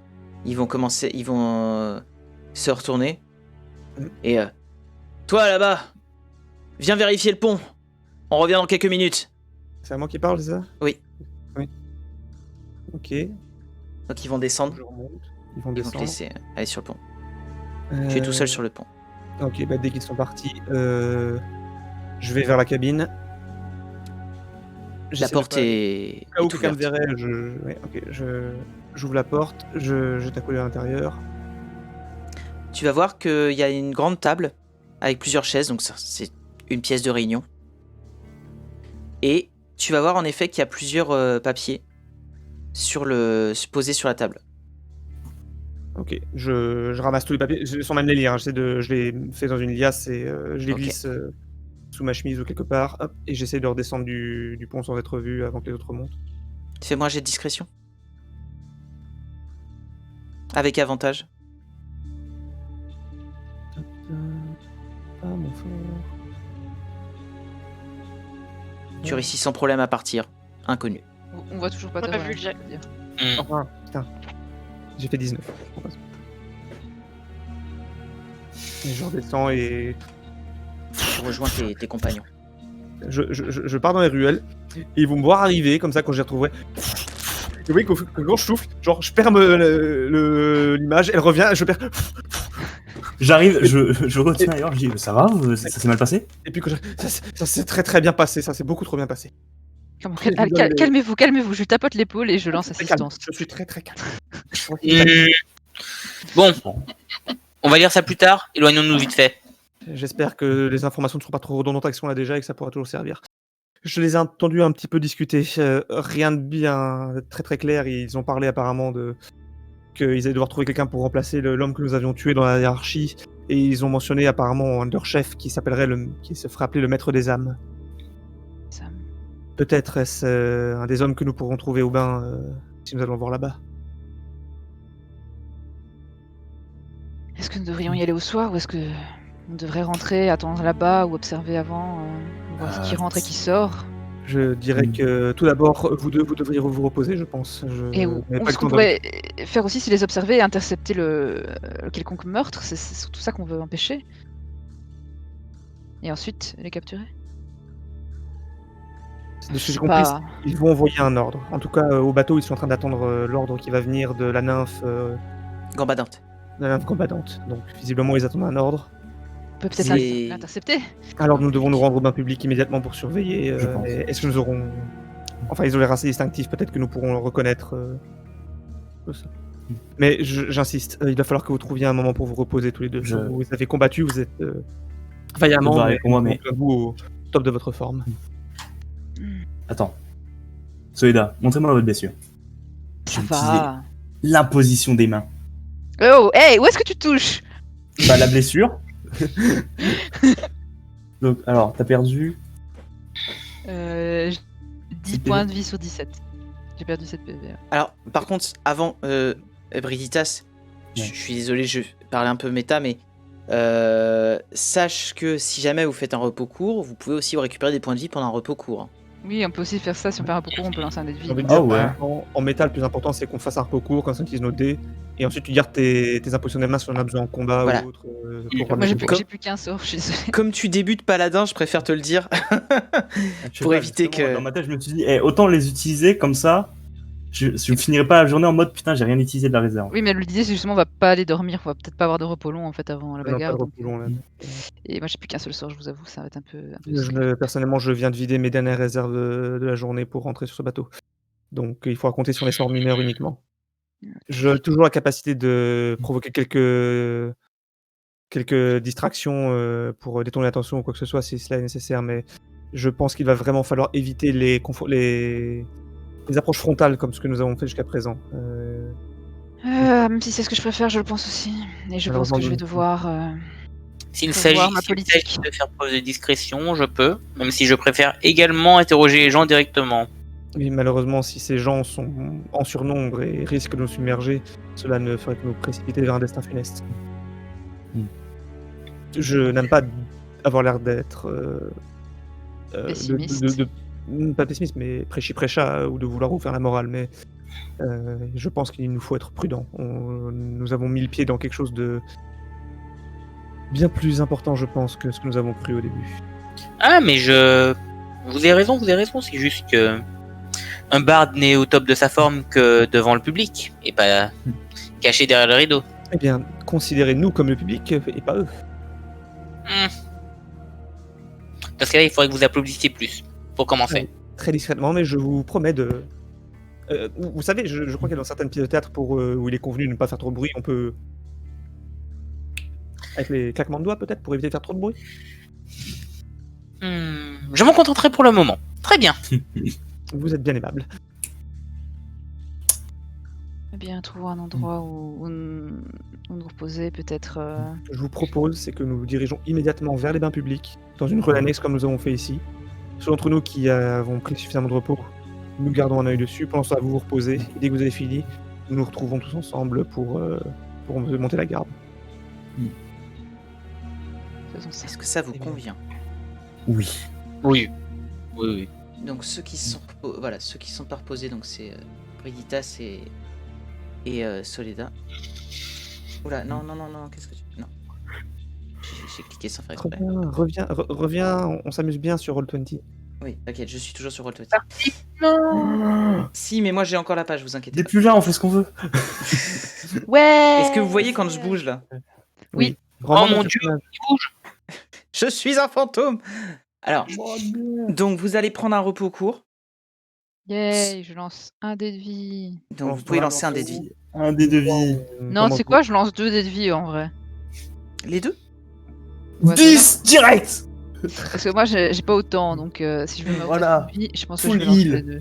commencer, ils vont se retourner. Et toi là-bas, viens vérifier le pont. On revient dans quelques minutes. C'est à moi qui parle, c'est ça? Oui. Ok. Donc ils vont descendre. Je remonte. Ils vont Ils vont te descendre. laisser aller sur le pont. Tu es tout seul sur le pont. Ok, bah dès qu'ils sont partis, je vais vers la cabine. La J'essaie de porte pas- est Au cas où quelqu'un me ouverte. verrait, j'ouvre la porte, je jette un coup d'œil à l'intérieur. Tu vas voir qu'il y a une grande table avec plusieurs chaises, donc ça, c'est une pièce de réunion. Et tu vas voir en effet qu'il y a plusieurs papiers posés sur la table. Ok, je ramasse tous les papiers, sans même les lire, hein, je les fais dans une liasse et je les Ok. glisse sous ma chemise ou quelque part, hop, et j'essaie de redescendre du pont sans être vu avant que les autres remontent. Fais-moi un jet de discrétion. Avec avantage. Ah, mon frère. Tu réussis sans problème à partir. Inconnu. On voit toujours pas On ta a voix, vu le jet. je veux dire. Enfin, putain. J'ai fait 19. Et je redescends et Tu rejoins tes compagnons. je pars dans les ruelles et ils vont me voir arriver comme ça quand je les retrouverai. Et oui, que quand je souffle, genre je perds l'image, elle revient, je perds. J'arrive, je retiens ailleurs, je dis ça va, ça s'est mal passé? Et puis ça s'est très très bien passé, ça s'est beaucoup trop bien passé. Comment- Je lui donne les- Calmez-vous, calmez-vous. Je lui tapote l'épaule et je lance Très calme, assistance. je suis très très calme. Bon, on va lire ça plus tard. Éloignons-nous vite fait. J'espère que les informations ne seront pas trop redondantes avec ce qu'on a déjà et que ça pourra toujours servir. Je les ai entendus un petit peu discuter, rien de bien très très clair. Ils ont parlé apparemment qu'ils allaient devoir trouver quelqu'un pour remplacer l'homme que nous avions tué dans la hiérarchie. Et ils ont mentionné apparemment un de leurs chefs qui se ferait appeler le maître des âmes. Ça- Peut-être est-ce un des hommes que nous pourrons trouver au bain si nous allons le voir là-bas. Est-ce que nous devrions y aller au soir ou est-ce que on devrait rentrer, attendre là-bas ou observer avant, voir qui rentre et qui sort? Je dirais que tout d'abord, vous deux, vous devriez vous reposer, je pense. Et n'avais pas ce le qu'on temps pourrait faire aussi, c'est les observer et intercepter le quelconque meurtre. C'est surtout ça qu'on veut empêcher. Et ensuite, les capturer. De ce que j'ai Je sais compris, pas. ils vont envoyer un ordre. En tout cas, au bateau, ils sont en train d'attendre l'ordre qui va venir de la nymphe Gambadante. combattante. Donc, visiblement, ils attendent un ordre. On peut peut-être C'est- l'intercepter. Alors, nous devons nous rendre au bain public immédiatement pour surveiller. Je pense. Est-ce que nous aurons... Enfin, ils ont l'air assez distinctifs. Peut-être que nous pourrons le reconnaître. Ça. Mais j'insiste, il va falloir que vous trouviez un moment pour vous reposer tous les deux. Je- Vous avez combattu, vous êtes vaillamment, Pareil mais pour moi, mais- vous au top de votre forme. Attends. Soeda, montrez-moi votre blessure. Ça J'ai va. L'imposition des mains. Oh, hey, où est-ce que tu touches? Bah, la blessure. Donc, alors, t'as perdu. 10 PV. points de vie sur 17. J'ai perdu 7 PV. Alors, par contre, avant, Brigitas, je Ouais. suis désolé, je parlais un peu méta, mais sache que si jamais vous faites un repos court, vous pouvez aussi récupérer des points de vie pendant un repos court. hein. Oui, on peut aussi faire ça. Si on fait un parcours, on peut lancer un dé de vie. J'ai envie de Ah dire, ouais. en métal, le plus important, c'est qu'on fasse un repos court, qu'on utilise nos dés, et ensuite tu gardes tes impositions des mains si on a besoin en combat Voilà. ou autre. Moi, j'ai Comme- plus qu'un sort, je suis désolée. Comme tu débutes paladin, je préfère te le dire. Pour éviter justement, que- Dans ma tête, je me suis dit, autant les utiliser comme ça. Je finirai pas la journée en mode putain, j'ai rien utilisé de la réserve. Oui, mais l'idée, c'est justement, on va pas aller dormir. On va peut-être pas avoir de repos long en fait avant la bagarre. donc, Là. Et moi, j'ai plus qu'un seul sort, je vous avoue, ça va être un peu. risqué. Personnellement, je viens de vider mes dernières réserves de la journée pour rentrer sur ce bateau. Donc il faudra compter sur les sorts mineurs uniquement. J'ai toujours la capacité de provoquer quelques distractions pour détourner l'attention ou quoi que ce soit si cela est nécessaire, mais je pense qu'il va vraiment falloir éviter les approches frontales comme ce que nous avons fait jusqu'à présent. Même si c'est ce que je préfère, je le pense aussi. Et je pense que je vais devoir. S'il Faut s'agit voir ma s'il politique. s'agit de faire preuve de discrétion, je peux, même si je préfère également interroger les gens directement. Oui, malheureusement, si ces gens sont en surnombre et risquent de nous submerger, cela ne ferait que nous précipiter vers un destin funeste. Je n'aime pas avoir l'air d'être Pessimiste. pas pessimiste, mais prêchi-prêcha ou de vouloir vous faire la morale, mais je pense qu'il nous faut être prudent. Nous avons mis le pied dans quelque chose de bien plus important, je pense, que ce que nous avons cru au début. Ah, mais vous avez raison, c'est juste que un barde n'est au top de sa forme que devant le public, et pas caché derrière le rideau. Eh bien, considérez-nous comme le public et pas eux. Dans ce cas-là, il faudrait que vous applaudissiez plus, pour commencer. Ouais. Très discrètement, mais je vous promets de... vous savez, je crois qu'il y a dans certaines pièces de théâtre où il est convenu de ne pas faire trop de bruit, on peut... Avec les claquements de doigts peut-être, pour éviter de faire trop de bruit. Je m'en contenterai pour le moment. Très bien. Vous êtes bien aimable. Eh bien, trouvons un endroit où nous reposer, peut-être. Ce que je vous propose, c'est que nous nous dirigeons immédiatement vers les bains publics, dans une ruelle annexe comme nous avons fait ici. Ceux d'entre nous qui avons pris suffisamment de repos, nous gardons un œil dessus. Pendant ce temps, vous vous reposez. Et dès que vous avez fini, nous nous retrouvons tous ensemble pour monter la garde. Faisons ça. Est-ce que ça vous Eh bien. convient? Oui. Oui. Oui. Donc ceux qui sont ceux qui sont pas reposés, donc c'est Brigitas et Soledad. Oula, non, qu'est-ce que tu... Non. J'ai cliqué sans faire exprès. Reviens, on s'amuse bien sur Roll20. Oui, t'inquiète, je suis toujours sur Roll20. Non. Si, mais moi j'ai encore la page, vous inquiétez T'es pas. plus là, on fait ce qu'on veut. Ouais. Est-ce que vous voyez quand je bouge là? Oui. Rends-moi mon mon Dieu. personnage. Je suis un fantôme. Alors, donc vous allez prendre un repos court. Yay, je lance un dé de vie. Donc vous pouvez lancer un dé de vie. Un dé de vie. Non, tu sais quoi, je lance 2 dés de vie en vrai. Les deux? Ouais, 10 direct. Parce que moi j'ai pas autant, donc si je veux me Voilà. vie, je pense que Full je vais lancer heal. les deux.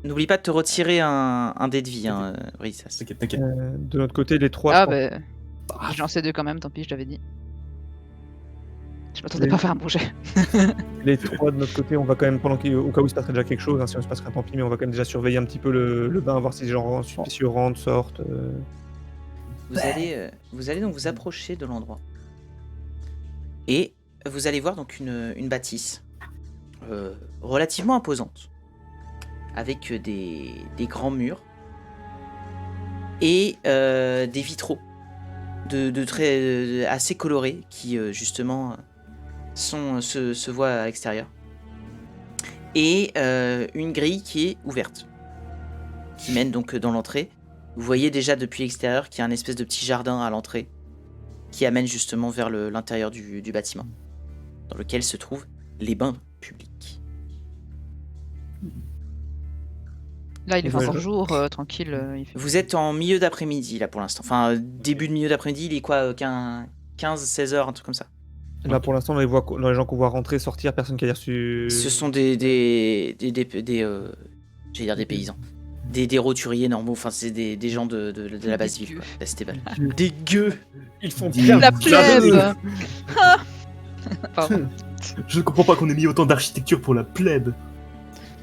N'oublie pas de te retirer un dé de vie, hein, Brigitas. T'inquiète. De notre côté, les trois. Ah je pense- bah. J'ai lancé 2 quand même, tant pis, je l'avais dit. Je m'attendais Oui. pas à faire un bon jet. Les trois de notre côté, on va quand même, au cas où il se passerait déjà quelque chose, hein, si on se passerait tant pis, mais on va quand même déjà surveiller un petit peu le bain, voir si les gens suspicieux rentrent, sortent. Vous allez donc vous approcher de l'endroit. Et vous allez voir donc une bâtisse relativement imposante. Avec des grands murs. Et des vitraux de très assez colorés qui justement se voient à l'extérieur. Et une grille qui est ouverte. Qui mène donc dans l'entrée. Vous voyez déjà depuis l'extérieur qu'il y a un espèce de petit jardin à l'entrée qui amène justement vers l'intérieur du bâtiment, dans lequel se trouvent les bains publics. Là, il est Ouais, encore je- jour, tranquille. Il fait... Vous êtes en milieu d'après-midi là pour l'instant. Enfin, début de milieu d'après-midi, il est quoi 15-16 heures, un truc comme ça. Là, pour l'instant, dans les gens qu'on voit rentrer, sortir, personne qui a reçu. Ce sont des j'allais dire des paysans. Des roturiers normaux, enfin c'est des gens de la basse ville, quoi, d'Esteban. Des gueux. Ils font bien. La plèbe. Pardon. Je ne comprends pas qu'on ait mis autant d'architecture pour la plèbe.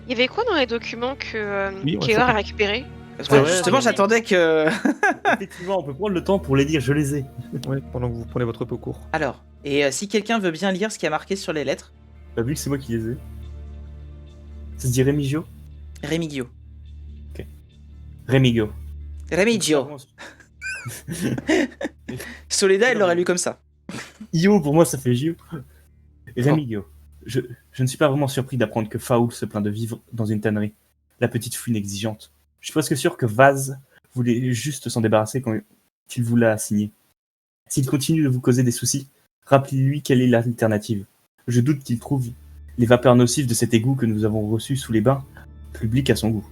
Il y avait quoi dans les documents que Oui, on Kéor va a récupéré? Ouais, ouais, justement, ouais. j'attendais que... Effectivement, on peut prendre le temps pour les lire, je les ai. Ouais, pendant que vous prenez votre repos court. Alors, et si quelqu'un veut bien lire ce qui a marqué sur les lettres, T'as vu que c'est moi qui les ai. Ça se dit Remigio Remigio. Remigio. Remigio. Soledad, elle l'aurait lu comme ça. Io, pour moi, ça fait Gio. Remigio. Je ne suis pas vraiment surpris d'apprendre que Faoul se plaint de vivre dans une tannerie. La petite fouine exigeante. Je suis presque sûr que Vaz voulait juste s'en débarrasser quand il vous l'a assigné. S'il continue de vous causer des soucis, rappelez-lui quelle est l'alternative. Je doute qu'il trouve les vapeurs nocives de cet égout que nous avons reçu sous les bains publics à son goût.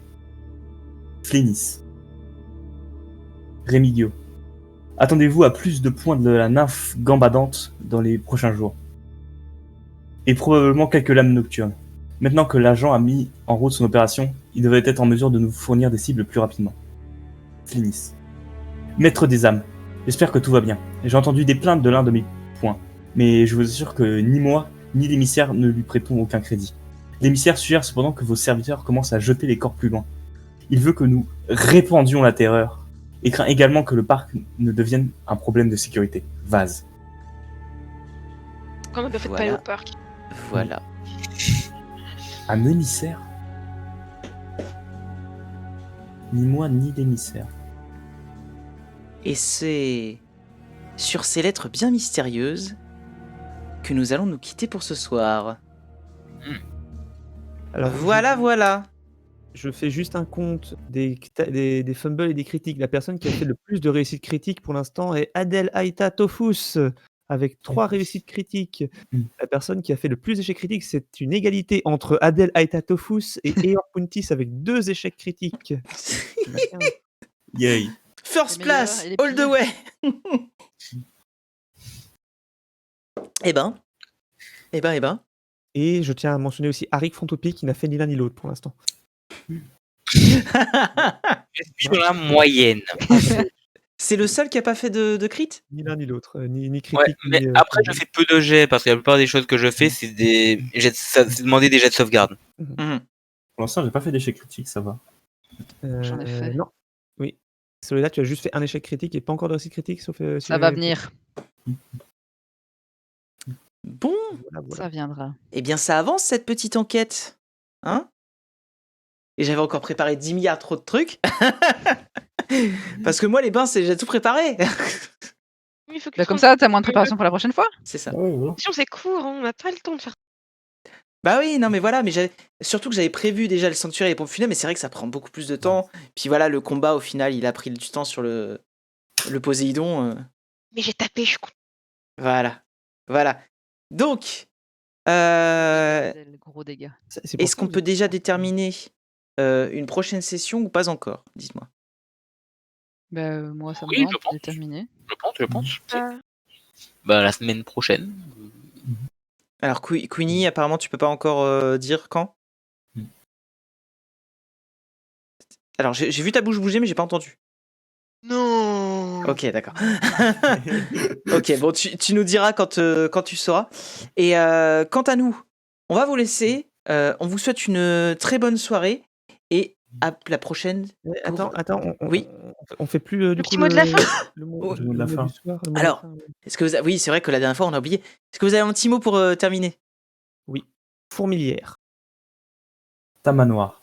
Flénis. Remigio. Attendez-vous à plus de points de la nymphe gambadante dans les prochains jours. Et probablement quelques lames nocturnes. Maintenant que l'agent a mis en route son opération, il devrait être en mesure de nous fournir des cibles plus rapidement. Flénis. Maître des âmes. J'espère que tout va bien. J'ai entendu des plaintes de l'un de mes points, mais je vous assure que ni moi, ni l'émissaire ne lui prêtons aucun crédit. L'émissaire suggère cependant que vos serviteurs commencent à jeter les corps plus loin. Il veut que nous répandions la terreur, et craint également que le parc ne devienne un problème de sécurité. Vaz. Quand on peut faire Voilà. pas aller au parc. Voilà. Un émissaire? Ni moi, ni l'émissaire. Et c'est sur ces lettres bien mystérieuses que nous allons nous quitter pour ce soir. Alors, Voilà. Je fais juste un compte des fumbles et des critiques. La personne qui a fait le plus de réussites critiques pour l'instant est Adel Aïta Tofus, avec 3 réussites critiques. La personne qui a fait le plus d'échecs critiques, c'est une égalité entre Adel Aïta Tofus et Eor Puntis avec 2 échecs critiques. Yay. First Les meilleurs place, et les all the pires. way. Eh ben. Et je tiens à mentionner aussi Arik Frontopi qui n'a fait ni l'un ni l'autre pour l'instant. Sur la moyenne. C'est le seul qui a pas fait de crit? Ni l'un ni l'autre, ni Ouais, critique. mais ni, après, je fais peu de jets parce que la plupart des choses que je fais, c'est c'est demander des jets de sauvegarde. Mhm. Pour l'instant, j'ai pas fait d'échec critique, ça va. J'en ai fait. Non. Celui-là, tu as juste fait un échec critique et pas encore de réussite critique, sauf si Ça va j'ai- venir, Bon, Voilà. ça viendra. eh bien ça avance cette petite enquête. Hein? Et j'avais encore préparé 10 milliards trop de trucs. Parce que moi, les bains, j'ai tout préparé. Il faut que Bah, tu comme te ça, t'as moins de rendes- préparation pour la prochaine fois. C'est ça. Ouais, voilà. Attention, c'est court, hein, on n'a pas le temps de faire. Bah oui, non mais voilà, mais surtout que j'avais prévu déjà le sanctuaire et les pompes funèbres, mais c'est vrai que ça prend beaucoup plus de temps. Puis voilà, le combat au final, il a pris du temps sur le Poséidon. Mais j'ai tapé, je suis con. Voilà. Donc, Gros dégâts. C'est est-ce pour qu'on ça peut que- déjà déterminer une prochaine session ou pas encore? Dites-moi. Bah, moi, ça me Oui, va, on je peut pense. déterminer. Je pense. Euh, Bah, la semaine prochaine. Alors, Queenie, apparemment, tu peux pas encore dire quand? Alors, j'ai vu ta bouche bouger, mais j'ai pas entendu. Non. Ok, d'accord. Ok, bon, tu nous diras quand tu sauras. Et quant à nous, on va vous laisser. On vous souhaite une très bonne soirée et à la prochaine. Attends, Oui. on fait plus du Le coup petit mot de la fin le mot, Oh, le mot de la fin. du soir, le mot de la Alors, fin, ouais. Est-ce que oui, c'est vrai que la dernière fois on a oublié. Est-ce que vous avez un petit mot pour terminer? Fourmilière. Tamanoir.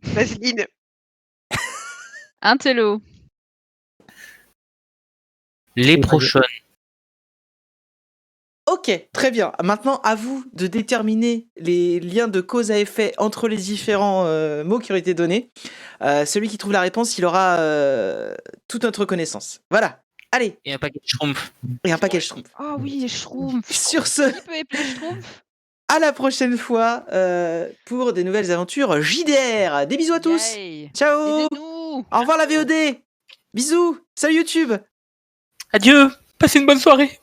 Vaseline. Un télo. Les Et prochaines. Ok, très bien. Maintenant, à vous de déterminer les liens de cause à effet entre les différents mots qui ont été donnés. Celui qui trouve la réponse, il aura toute notre connaissance. Voilà. Allez, Et un paquet de schtroumpfs. et un paquet Schtroumpf. Ah oui, les schtroumpfs. Sur ce, Qui peut épeler schtroumpf? à la prochaine fois pour des nouvelles aventures JDR. Des bisous à tous. Yay. Ciao. Aidez-nous. Au revoir la VOD. Bisous. Salut YouTube. Adieu. Passez une bonne soirée.